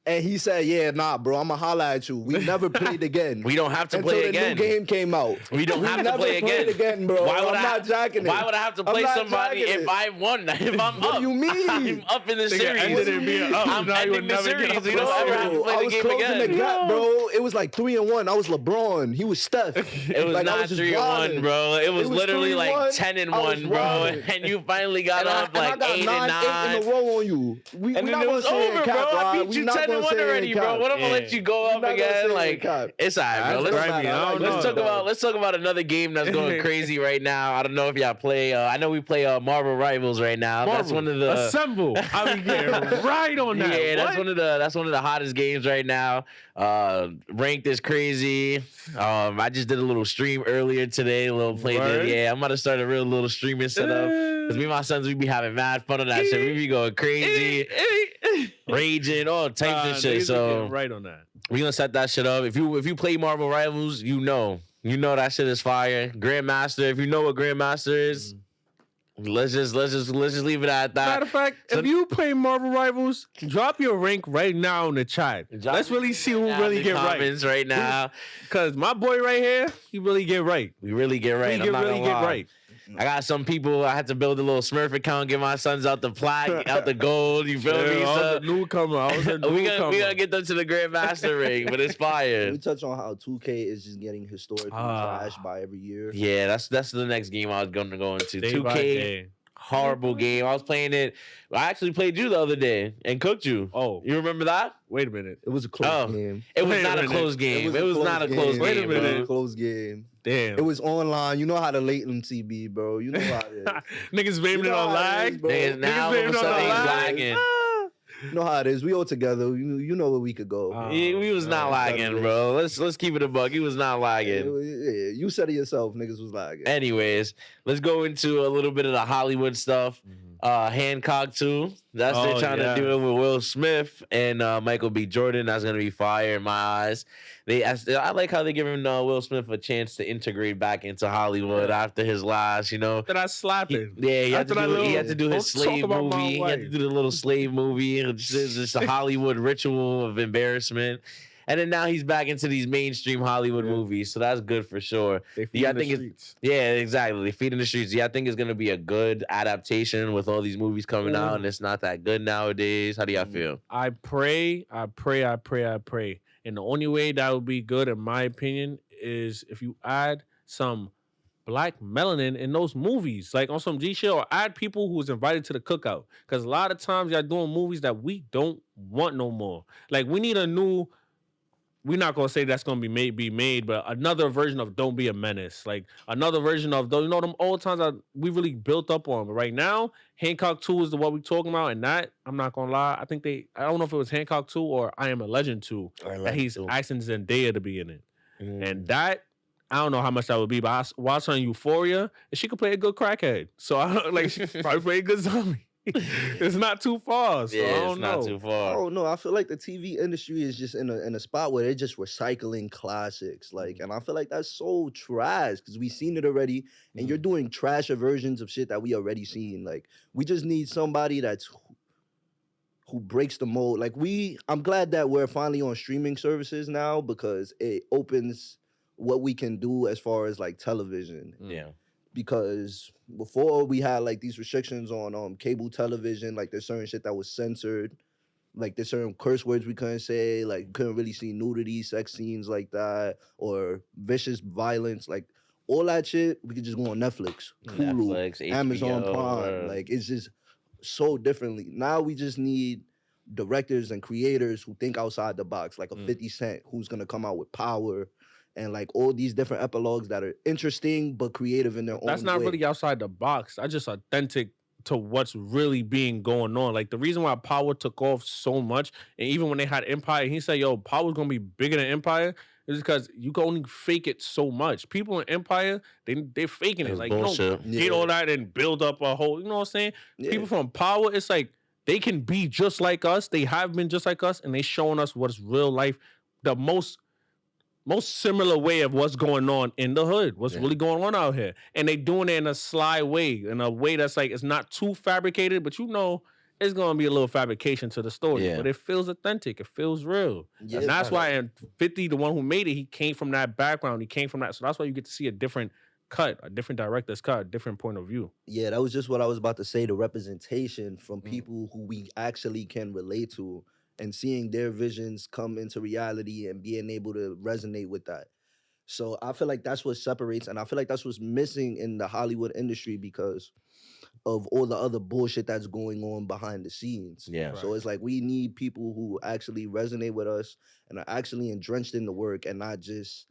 And he said, "Yeah, nah, bro, I'ma holla at you. We never played again. We don't have to until play the again. new game came out. We don't have to never play played again. bro. Why would I'm not jacking it. Why would I have to I'm play not somebody jacking if it. I won? If I'm What up, do you mean? I'm up in the Nigga series. ended it being up. I'm Now you would ending the never get series. up You don't ever have to play I the was game closing again. the gap, bro. It was like 3-1. I was LeBron. He was Steph. It was Like, I not just 3-1, wilding. bro. It was literally 3-1. like I was 10-1, bro. wilding. And you finally got And up like I got 8 9 and 9. in a row on you. We And not then it gonna was say over, it bro. cap, I Rod. beat you We not 10-1 gonna say it already, bro. cap. What am I gonna let you go up not gonna say again? it Like, cap. it's all right, bro. That's Let's grimy. I don't know. let's talk about another game that's going crazy right now. I don't know if y'all play. I know we play Marvel Rivals right now. That's one of the Assemble. I be getting right on that. Yeah, What? that's one of the hottest games right now. Ranked is crazy. I just did a little stream earlier today. A little play. Yeah, I'm about to start a real little streaming setup. Cause me and my sons, we be having mad fun on that shit. We be going crazy, raging, all types of shit. So right on that. we gonna set that shit up. If you play Marvel Rivals, you know that shit is fire. Grandmaster, if you know what Grandmaster is, let's just leave it at that. Matter of fact, if you play Marvel Rivals, drop your rank right now in the chat. Let's really see who really get right. Right now. Cause my boy right here, he really get right. We really get right. He really get right. I got some people. I had to build a little Smurf account, get my sons out the plat, out the gold. You feel me? I was So a newcomer. we gonna get them to the Grandmaster ring, but it's fire. We touch on how 2K is just getting historically trashed by every year. Yeah, that's the next game I was gonna go into. Day by 2K, day. horrible game. I was playing it. I actually played you the other day and cooked you. Oh, You remember that? wait a minute. It was a close game. It was Wait a not a minute. close game. It was not a close game. Wait a It was a minute. close game. Damn. It was online. You know how the latency be, bro. You know how it is. Niggas blaming You it know on how it lag. is, bro. Niggas, now all blaming of a it on sudden the he's lag. lagging. You know how it is. We all together. You know where we could go. Yeah, we was not lagging, bro. Let's keep it a buck. He was not lagging. Yeah, you said it yourself. Niggas was lagging. Anyways, let's go into a little bit of the Hollywood stuff. Hancock 2. They're trying to do it with Will Smith and Michael B. Jordan. That's gonna be fire in my eyes. I like how they giving Will Smith a chance to integrate back into Hollywood after his last, After that slapping. he had to do his Don't talk slave about my movie. He had to wife. do the little slave movie. It's just a Hollywood ritual of embarrassment. And then now he's back into these mainstream Hollywood movies, so that's good for sure. They feed I the think streets. yeah, exactly. They feed in the streets. Yeah, I think it's gonna be a good adaptation with all these movies coming out, and it's not that good nowadays. How do y'all feel? I pray. And the only way that would be good, in my opinion, is if you add some black melanin in those movies, like on some G shit, or add people who was invited to the cookout. Because a lot of times y'all doing movies that we don't want no more. Like we need a new. We're not gonna say that's gonna be made, but another version of "Don't Be a Menace," like another version of those, them old times that we really built up on. But right now, Hancock 2 is what we're talking about, and that I'm not gonna lie, I don't know if it was Hancock 2 or I Am a Legend 2 that he's asking Zendaya to be in it, and that I don't know how much that would be, but I watched her on Euphoria, and she could play a good crackhead, so she probably play a good zombie. It's not too far. So I don't know. Not too far. Oh no, I feel like the TV industry is just in a spot where they're just recycling classics. And I feel like that's so trash because we've seen it already, and you're doing trasher versions of shit that we already seen. Like we just need somebody who breaks the mold. I'm glad that we're finally on streaming services now because it opens what we can do as far as like television. Yeah. Because before we had like these restrictions on cable television, like there's certain shit that was censored. like there's certain curse words we couldn't say, like couldn't really see nudity, sex scenes like that, or vicious violence, like all that shit. We could just go on Netflix, Hulu, Netflix, Amazon HBO, Prime. Like it's just so differently. Now we just need directors and creators who think outside the box, like a 50 Cent who's gonna come out with power and like all these different epilogues that are interesting but creative in their own way. That's not really outside the box. That's just authentic to what's really being going on. Like the reason why Power took off so much, and even when they had Empire, he said, "Yo, Power's gonna be bigger than Empire," is because you can only fake it so much. People in Empire, they're faking it. Like bullshit. you don't get all that and build up a whole. You know what I'm saying? Yeah. People from Power, it's like they can be just like us. They have been just like us, and they showing us what's real life, the most similar way of what's going on in the hood, what's really going on out here. And they doing it in a sly way, in a way that's like, it's not too fabricated, but you know, it's going to be a little fabrication to the story. Yeah. But it feels authentic. It feels real. Yeah, and that's why, and 50, the one who made it, he came from that background. He came from that. So that's why you get to see a different cut, a different director's cut, a different point of view. Yeah, that was just what I was about to say. The representation from people who we actually can relate to, and seeing their visions come into reality and being able to resonate with that. So I feel like that's what separates, and I feel like that's what's missing in the Hollywood industry because of all the other bullshit that's going on behind the scenes. Yeah. So it's like we need people who actually resonate with us and are actually entrenched in the work and not just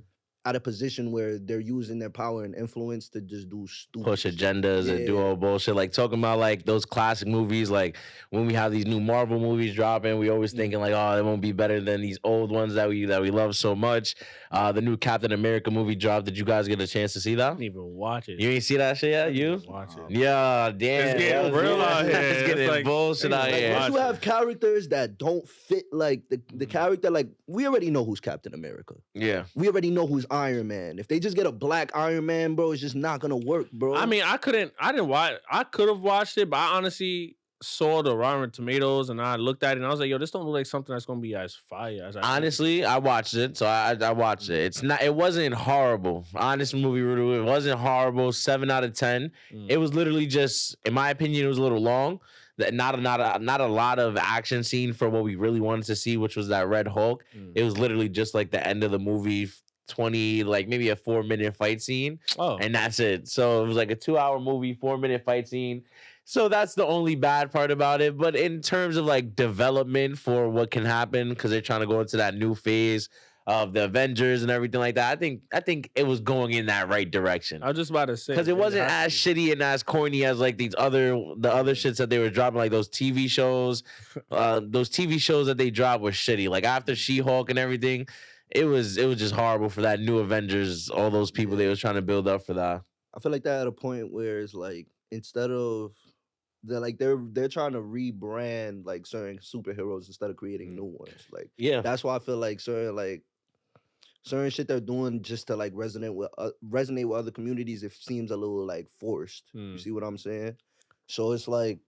at a position where they're using their power and influence to just do stupid push agendas and do all bullshit. Like talking about like those classic movies, like when we have these new Marvel movies dropping, we always thinking like, oh, it won't be better than these old ones that we love so much. The new Captain America movie dropped. Did you guys get a chance to see that? I didn't even watch it. You ain't see that shit yet? You? Watch it. Yeah, damn. It's getting real out here. It's getting like, bullshit out here. Once you have characters that don't fit, like the character, like we already know who's Captain America. Yeah. We already know who's Iron Man. If they just get a black Iron Man, bro, it's just not gonna work, bro. I mean, I could have watched it, but I honestly saw the Rotten Tomatoes and I looked at it and I was like, yo, this don't look like something that's gonna be as fire as honestly, I watched it, so I watched it. It wasn't horrible. Honest movie review, it wasn't horrible. 7 out of 10. It was literally just, in my opinion, it was a little long. Not a lot of action scene for what we really wanted to see, which was that Red Hulk. It was literally just like the end of the movie. 20, like maybe a 4-minute fight scene, and that's it. So it was like a 2-hour movie, 4-minute fight scene. So that's the only bad part about it. But in terms of like development for what can happen, because they're trying to go into that new phase of the Avengers and everything like that, I think it was going in that right direction. I was just about to say, because it wasn't as shitty and as corny as like the other shits that they were dropping, like those TV shows. Those TV shows that they dropped were shitty. Like after She-Hulk and everything. It was just horrible for that new Avengers, all those people they was trying to build up for that. I feel like they're at a point where it's like instead of they're trying to rebrand like certain superheroes instead of creating new ones. Like that's why I feel like certain shit they're doing just to like resonate with other communities. It seems a little like forced. You see what I'm saying? So it's like.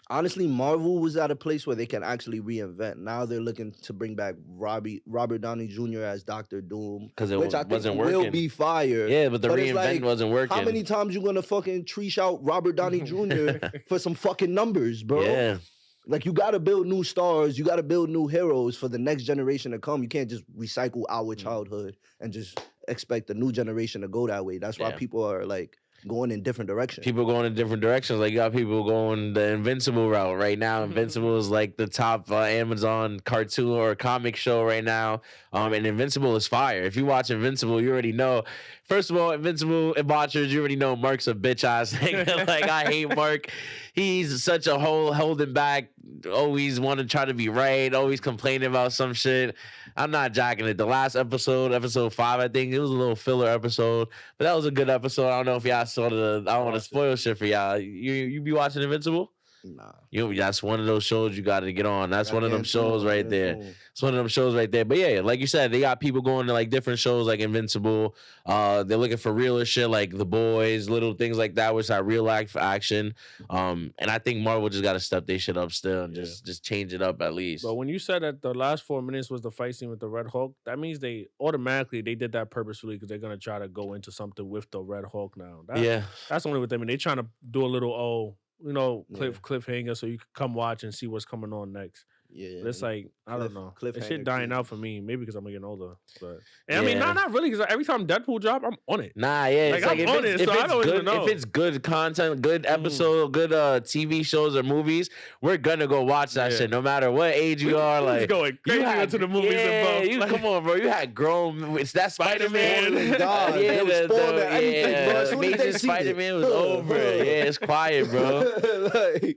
Honestly, Marvel was at a place where they can actually reinvent. Now they're looking to bring back Robert Downey Jr. as Dr. Doom, because it which I wasn't think working. Will be fire. Yeah, but the reinvent wasn't working. How many times you gonna fucking treesh out Robert Downey Jr. for some fucking numbers, bro? Yeah. Like you gotta build new stars, you gotta build new heroes for the next generation to come. You can't just recycle our childhood and just expect the new generation to go that way. That's why people are like going in different directions. People going in different directions. Like you got people going the Invincible route right now. Invincible is like the top Amazon cartoon or comic show right now. And Invincible is fire. If you watch Invincible, you already know. First of all, Invincible and watchers, you already know Mark's a bitch ass nigga. Like I hate Mark. He's such a whole holding back. Always want to try to be right. Always complaining about some shit. I'm not jacking it. The last episode 5, I think it was a little filler episode, but that was a good episode. I don't know if y'all saw I don't want to spoil shit for y'all. You be watching Invincible? Nah. That's one of those shows you got to get on. That's one of them shows right there. It's one of them shows right there. But yeah, like you said, they got people going to like different shows like Invincible. They're looking for realer shit like The Boys, little things like that, which are real life action. And I think Marvel just got to step their shit up still and just change it up at least. But when you said that the last 4 minutes was the fight scene with the Red Hulk, that means they did that purposefully because they're gonna try to go into something with the Red Hulk now. That's only with them, and they trying to do a little cliffhanger so you can come watch and see what's coming on next. Yeah, but it's like I don't know. That shit cliffhanger dying crazy. out for me. Maybe because I'm getting older. But I mean, not really. Because every time Deadpool drop, I'm on it. Nah, yeah, like I'm on it. So I don't even know if it's good content, good episode, good TV shows or movies. We're gonna go watch that shit, no matter what age you are. Like going crazy into the movies. Come on, bro. You had grown. It's that Spider-Man. God, Amazing Spider-Man was over. Yeah, it's quiet, bro.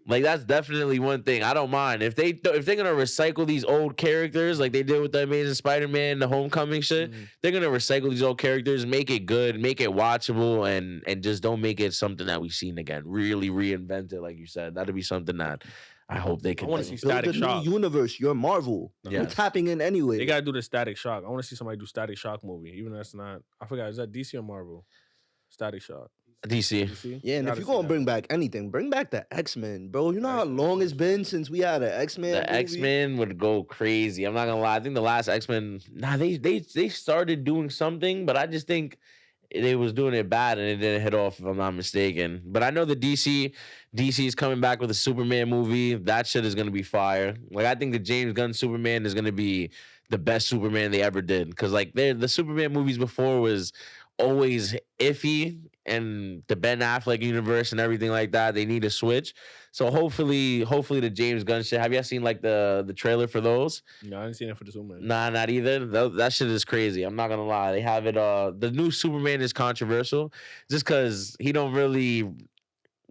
Like that's definitely one thing I don't mind if they're gonna recycle these old characters like they did with the Amazing Spider-Man, the Homecoming shit. They're gonna recycle these old characters, make it good, make it watchable, and just don't make it something that we've seen again. Really reinvent it, like you said. That'd be something that I hope they can. I want to see Static Shock. New universe. You're Marvel. You're tapping in anyway. They gotta do the Static Shock. I want to see somebody do Static Shock movie, even though that's not. I forgot. Is that DC or Marvel? Static Shock. DC. Yeah, and if you're gonna bring back anything, bring back the X-Men, bro. You know how long it's been since we had an X-Men movie? X-Men would go crazy. I'm not gonna lie. I think the last X-Men, they started doing something, but I just think they was doing it bad and it didn't hit off, if I'm not mistaken. But I know the DC is coming back with a Superman movie. That shit is gonna be fire. Like I think the James Gunn Superman is gonna be the best Superman they ever did. Cause like the Superman movies before was always iffy, and the Ben Affleck universe and everything like that, they need a switch. So hopefully the James Gunn shit. Have you seen like the trailer for those? No, I didn't see it for the Superman. Nah, not either. That shit is crazy. I'm not gonna lie. They have it. The new Superman is controversial, just because he don't really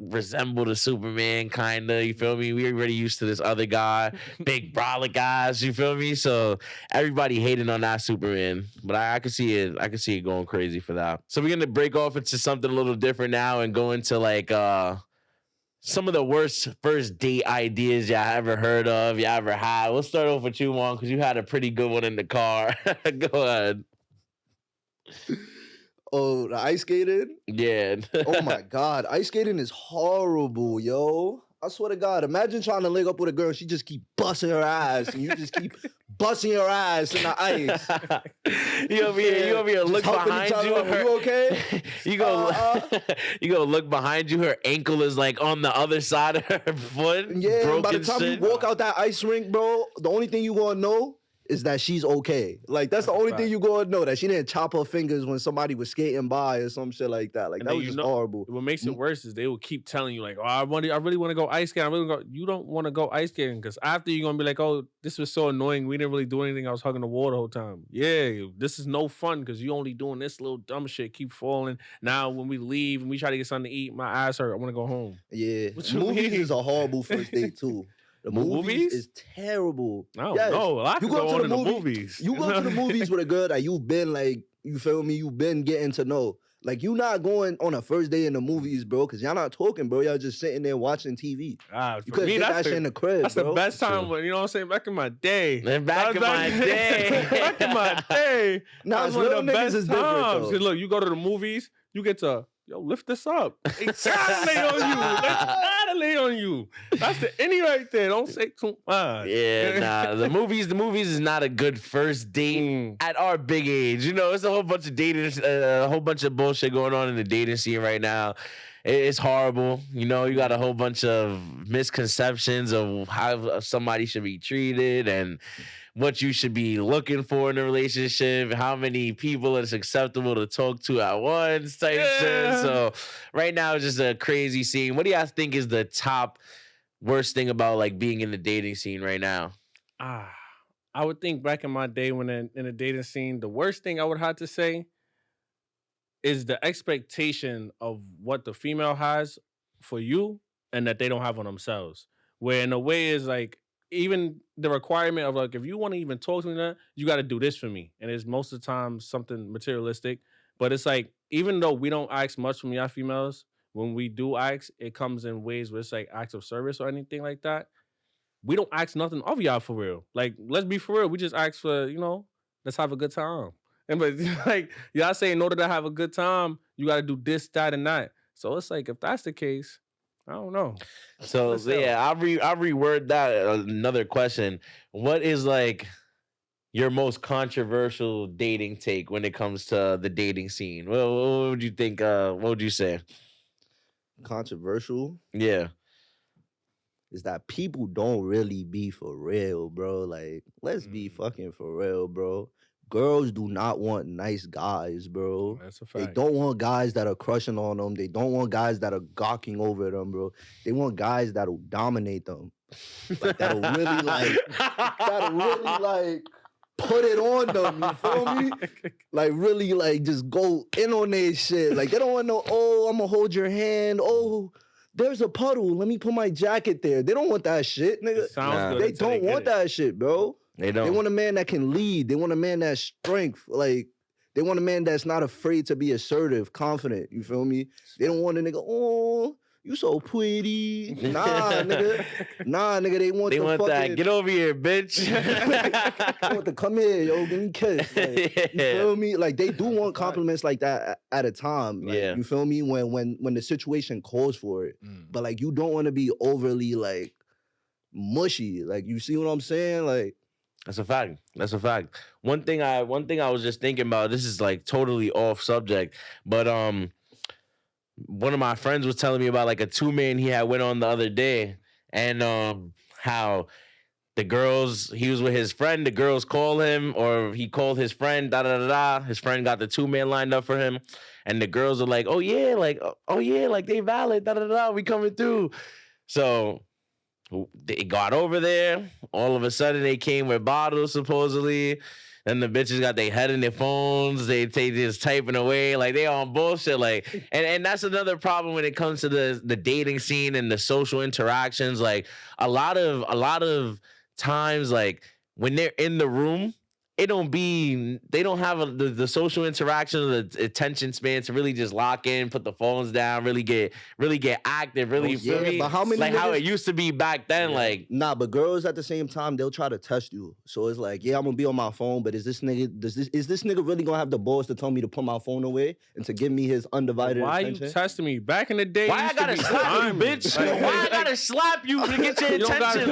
resemble the Superman, kinda. You feel me? We already used to this other guy, big brolic guys. You feel me? So everybody hating on that Superman, but I can see it. I can see it going crazy for that. So we're gonna break off into something a little different now and go into like some of the worst first date ideas y'all ever heard of, y'all ever had. We'll start off with you, Juan, because you had a pretty good one in the car. Go ahead. Oh, the ice skating? Yeah. Oh my God. Ice skating is horrible, yo. I swear to God. Imagine trying to link up with a girl. She just keep busting her ass. And you just keep busting your ass in the ice. You over here look behind you. You okay? You go look behind you. Her ankle is like on the other side of her foot. Yeah, broken by the time shit. you walk out that ice rink, bro, the only thing you gonna know is that she's okay. Like, that's the only thing you gonna know, that she didn't chop her fingers when somebody was skating by or some shit like that. Like, that was just horrible. What makes it worse is they will keep telling you, like, oh, I really want to go ice skating. You don't want to go ice skating because after you're gonna be like, oh, this was so annoying. We didn't really do anything. I was hugging the wall the whole time. Yeah, this is no fun because you only doing this little dumb shit, keep falling. Now when we leave and we try to get something to eat, my ass hurt. I want to go home. Yeah, movies is a horrible first date too. The movies is terrible. I don't know. You go to the movies. You go to the movies with a girl that you've been like, you feel me? You've been getting to know. Like, you not going on a first day in the movies, bro, because y'all not talking, bro. Y'all just sitting there watching TV. You could get that shit in the crib, That's bro. The best time when, you know what I'm saying? Back in my day. Back in my day. Nah, it's little niggas is different, though. Look, you go to the movies, you get to, yo, lift this up. It's gotta lay on you. Gotta lay on you. That's the any right there. Don't say too much. Yeah, nah. The movies is not a good first date at our big age. You know, it's a whole bunch of dating, a whole bunch of bullshit going on in the dating scene right now. It's horrible. You know, you got a whole bunch of misconceptions of how somebody should be treated and what you should be looking for in a relationship, how many people it's acceptable to talk to at once type shit. So right now it's just a crazy scene. What do you guys think is the top worst thing about like being in the dating scene right now? I would think back in my day when in the dating scene, the worst thing I would have to say is the expectation of what the female has for you and that they don't have on themselves. Where in a way is like, even the requirement of like, if you want to even talk to me, you got to do this for me. And it's most of the time something materialistic. But it's like, even though we don't ask much from y'all females, when we do ask, it comes in ways where it's like acts of service or anything like that. We don't ask nothing of y'all for real. Like, let's be for real. We just ask for, you know, let's have a good time. And but like y'all say, in order to have a good time, you got to do this, that, and that. So it's like, if that's the case, I don't know. So yeah, I'll reword that. Another question: what is like your most controversial dating take when it comes to the dating scene? What would you think? What would you say? Controversial? Yeah. is that people don't really be for real, bro. Like, let's be fucking for real, bro. Girls do not want nice guys, bro. That's a They fact. don't want guys that are crushing on them. They don't want guys that are gawking over them, bro. They want guys that'll dominate them. Like, that'll really like put it on them, you feel me? Like, really, like, just go in on their shit. Like, they don't want no, oh, I'm gonna hold your hand. Oh, there's a puddle. Let me put my jacket there. They don't want that shit, nigga. They don't want that shit, bro. They don't. They want a man that can lead. They want a man that's strength. Like, they want a man that's not afraid to be assertive, confident. You feel me? They don't want a nigga, oh, you so pretty. Nah, nigga. Nah, nigga. They want that. Get over here, bitch. They want to come here, yo. Give me a kiss. Like, you feel me? Like, they do want compliments like that at a time. Like, you feel me? When the situation calls for it. But like, you don't want to be overly like mushy. Like, you see what I'm saying? Like, that's a fact. That's a fact. One thing I was just thinking about, this is like totally off subject, but one of my friends was telling me about like a 2-man he had went on the other day, and how the girls, he was with his friend, the girls call him, or he called his friend, his friend got the 2-man lined up for him, and the girls are like, oh yeah, like they valid, we coming through. So they got over there. All of a sudden, they came with bottles, supposedly. Then the bitches got their head in their phones. They just typing away. Like, they on bullshit. Like, and that's another problem when it comes to the dating scene and the social interactions. Like, a lot of times, like, when they're in the room, they don't have the social interaction or the attention span to really just lock in, put the phones down, really get active, really feel me? But how many like niggas, how it used to be back then, like nah, but girls at the same time, they'll try to test you. So it's like, yeah, I'm gonna be on my phone, but is this nigga really gonna have the balls to tell me to put my phone away and to give me his undivided attention? Why you testing me? Back in the day, why I gotta slap you, bitch? Why I gotta slap you to get your attention?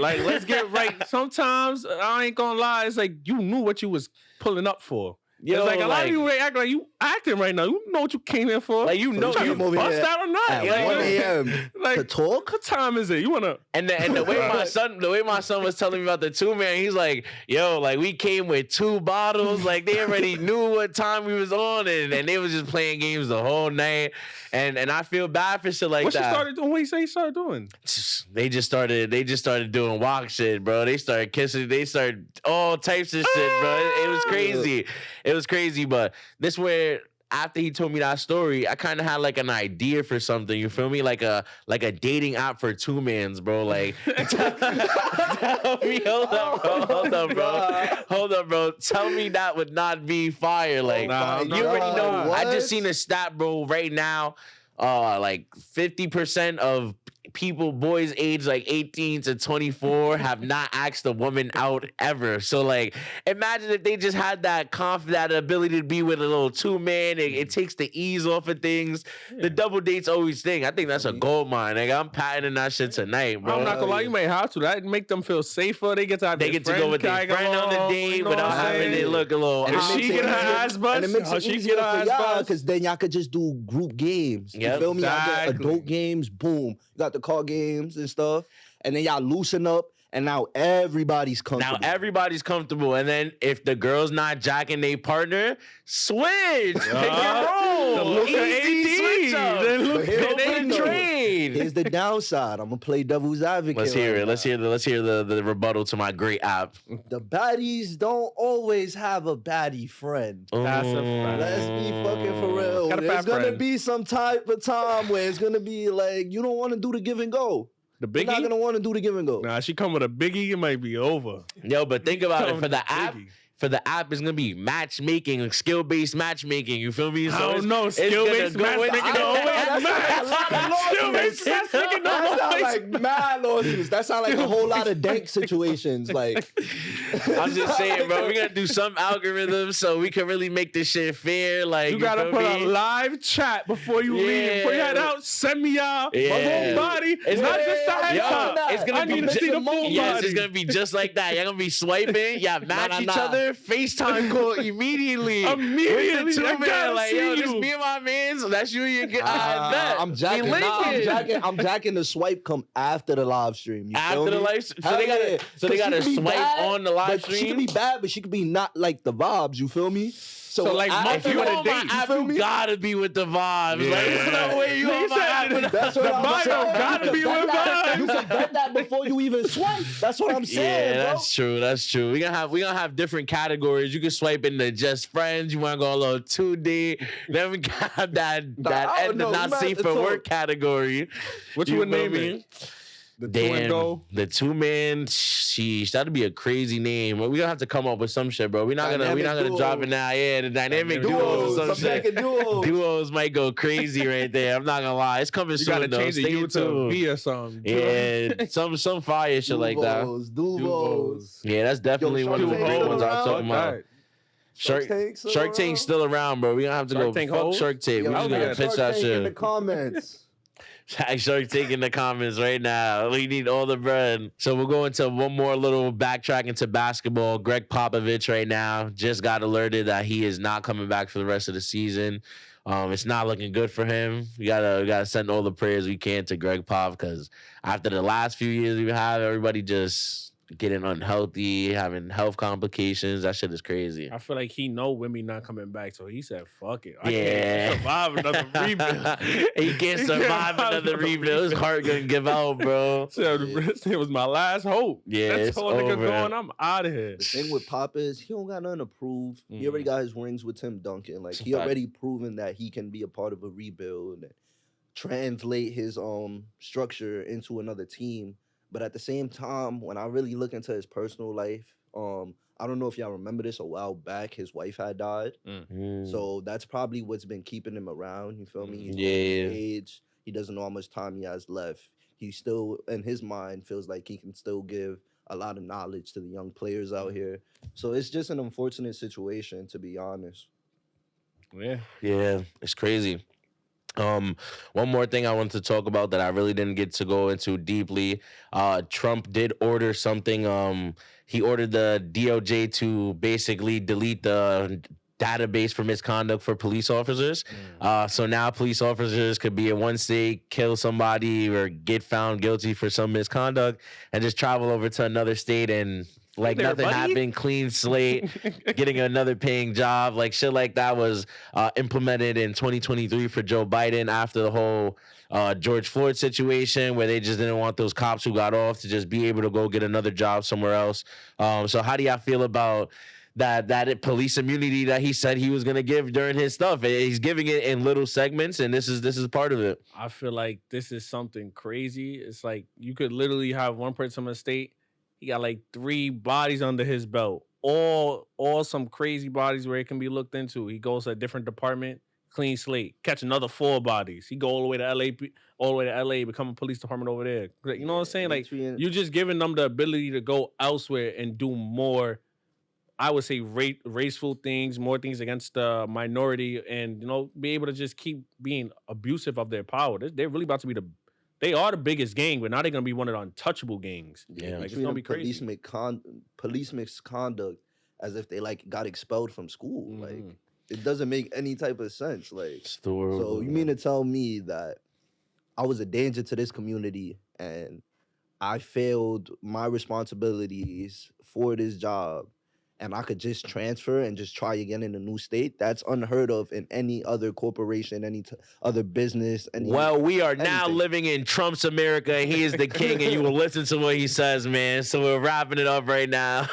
Like, let's get right. Sometimes I ain't gonna lie, it's like you knew what you was pulling up for. Yo, it's like a lot of you act like you acting right now. You know what you came here for. Like, you know you bust out or not. At like, 1 a.m. like, to talk. What time is it? You wanna? And the way my son was telling me about the 2-man, he's like, yo, like, we came with 2 bottles. Like, they already knew what time we was on, and they was just playing games the whole night. And I feel bad for shit like what that. What you started doing? What you say you started doing? They just started doing walk shit, bro. They started kissing. They started all types of shit, bro. It was crazy. It was crazy. But this where, after he told me that story, I kind of had like an idea for something. You feel me? Like a dating app for 2-mans, bro. Like, tell me, hold up, bro. Tell me that would not be fire. Like, you already know. What? I just seen a stat, bro. Right now, like 50% of people, boys aged like 18 to 24, have not asked a woman out ever. So, like, imagine if they just had that that ability to be with a little 2-man. It takes the ease off of things. Yeah. The double dates always thing. I think that's a gold mine. Like, I'm patenting that shit tonight, bro. I'm not gonna lie, you may have to. That make them feel safer. They get to have they get to go with their friend on the date without having it look a little. And she get her ass bust. And it makes it easier for y'all, because then y'all could just do group games. You feel me? Y'all get adult games. Boom. You got the card games and stuff, and then y'all loosen up, and now everybody's comfortable. And then if the girl's not jacking their partner, switch. Pick your role. Easy switch up. Then trade. Here's the downside. I'm gonna play devil's advocate. Let's hear it. Let's hear the rebuttal to my great app. The baddies don't always have a baddie friend. That's a fact. Let's be fucking for real. There's gonna be some type of time where it's gonna be like, you don't want to do the give and go. The biggie? You're not gonna want to do the give and go. Nah, she come with a biggie, it might be over. Yo, but think about it. For the app, for the app is gonna be matchmaking, skill-based matchmaking. You feel me? So I don't know. Skill-based matchmaking don't always match. Skill-based matchmaking don't always. That sound like mad lawsuits. That sound like a whole lot of dank situations. Like, I'm just saying, bro. We gotta do some algorithms so we can really make this shit fair. Like, you gotta put a live chat before you leave. Before you head out, send me out my whole body. It's not just the head top. It's gonna be just the full body. Yes, it's gonna be just like that. You're gonna be swiping. Yeah, match each other. there, FaceTime call immediately. Immediately, With the I two man, gotta like, see yo, you. this me and my man, so that's you and your get. I bet. I'm jacking. We linking. I'm jacking the swipe come after the live stream. You feel After the me? live stream. So Hell they yeah. gotta, so they 'Cause she gotta could be swipe bad, on the live but stream. She could be bad, but she could be not like the vibes. You feel me? So, like, after If you the on my date, app, feel you me? gotta be with the vibes. Yeah. Like, there's no way you Nigga on my said app. That's what The I'm bio saying. gotta You be can with bet that- vibes. You can bet that before you even swipe. That's what I'm saying, Yeah, bro. that's true. That's true. We gonna have different categories. You can swipe into just friends. You want to go a little 2D. Then we got that I don't end know. of We not might safe have to for work talk. category. What you would feel name me? it? The two and go. The 2-man, sheesh, that'd be a crazy name. We gonna have to come up with some shit, bro. We're not gonna Dynamic drop it duos. now. Yeah, the dynamic duos Duos. or some Some shit. second duos. Duos might go crazy right there. I'm not gonna lie. It's coming You soon gotta though. change the Stay U to a tuned. V or something. Yeah, some fire shit like that. Duvos. Yeah, that's definitely Yo, one of the Shark big Tank ones I'm still talking around? about. Shark Tank's still around, bro. We gonna have to Shark go Tank fuck hoes? Shark Tank. We Yo, just yeah, gonna pitch that in the shit. comments. Shark Tank in the comments right now. We need all the bread. So we'll go into one more little backtrack into basketball. Greg Popovich right now just got alerted that he is not coming back for the rest of the season. It's not looking good for him. We gotta send all the prayers we can to Greg Pop, because after the last few years we've had, everybody just getting unhealthy, having health complications. That shit is crazy. I feel like he know Wimby not coming back, so he said, "Fuck it, I Yeah. can't survive another rebuild." He can't survive another rebuild. His heart gonna give out, bro. So it was my last hope. Yeah, That's it's all nigga over. going. I'm out of here. The thing with Pop is he don't got nothing to prove. He already got his rings with Tim Duncan. Like he already proven that he can be a part of a rebuild and translate his structure into another team. But at the same time, when I really look into his personal life, I don't know if y'all remember this, a while back, his wife had died. So that's probably what's been keeping him around. You feel me? He's Yeah. age. He doesn't know how much time he has left. He still, in his mind, feels like he can still give a lot of knowledge to the young players out here. So it's just an unfortunate situation, to be honest. Yeah, it's crazy. One more thing I wanted to talk about that I really didn't get to go into deeply. Trump did order something. He ordered the DOJ to basically delete the database for misconduct for police officers. So now police officers could be in one state, kill somebody, or get found guilty for some misconduct, and just travel over to another state and like Hey there, nothing buddy. happened, clean slate, getting another paying job. Like shit like that was implemented in 2023 for Joe Biden after the whole George Floyd situation, where they just didn't want those cops who got off to just be able to go get another job somewhere else. So how do y'all feel about that police immunity that he said he was gonna give during his stuff? He's giving it in little segments, and this is part of it. I feel like this is something crazy. It's like you could literally have one person in the state. He got like 3 bodies under his belt, all some crazy bodies where it can be looked into. He goes to a different department, clean slate, catch another 4 bodies. He go all the way to LA, become a police department over there. You know what I'm saying? Like you just giving them the ability to go elsewhere and do more. I would say raceful things, more things against the minority, and be able to just keep being abusive of their power. They're really about to be they are the biggest gang, but now they're gonna be one of the untouchable gangs. Yeah, like it's gonna be crazy. Police misconduct as if they like got expelled from school. Like it doesn't make any type of sense. Like so, you mean to tell me that I was a danger to this community and I failed my responsibilities for this job, and I could just transfer and just try again in a new state? That's unheard of in any other corporation, any other business. Well, we are now anything. living in Trump's America. He is the king, and you will listen to what he says, man. So we're wrapping it up right now.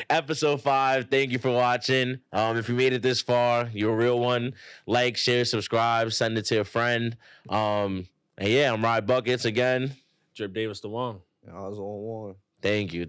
Episode 5. Thank you for watching. If you made it this far, you're a real one. Like, share, subscribe, send it to a friend. And yeah, I'm Rod Buckets again. Drip Davis the one. I was on one. Thank you.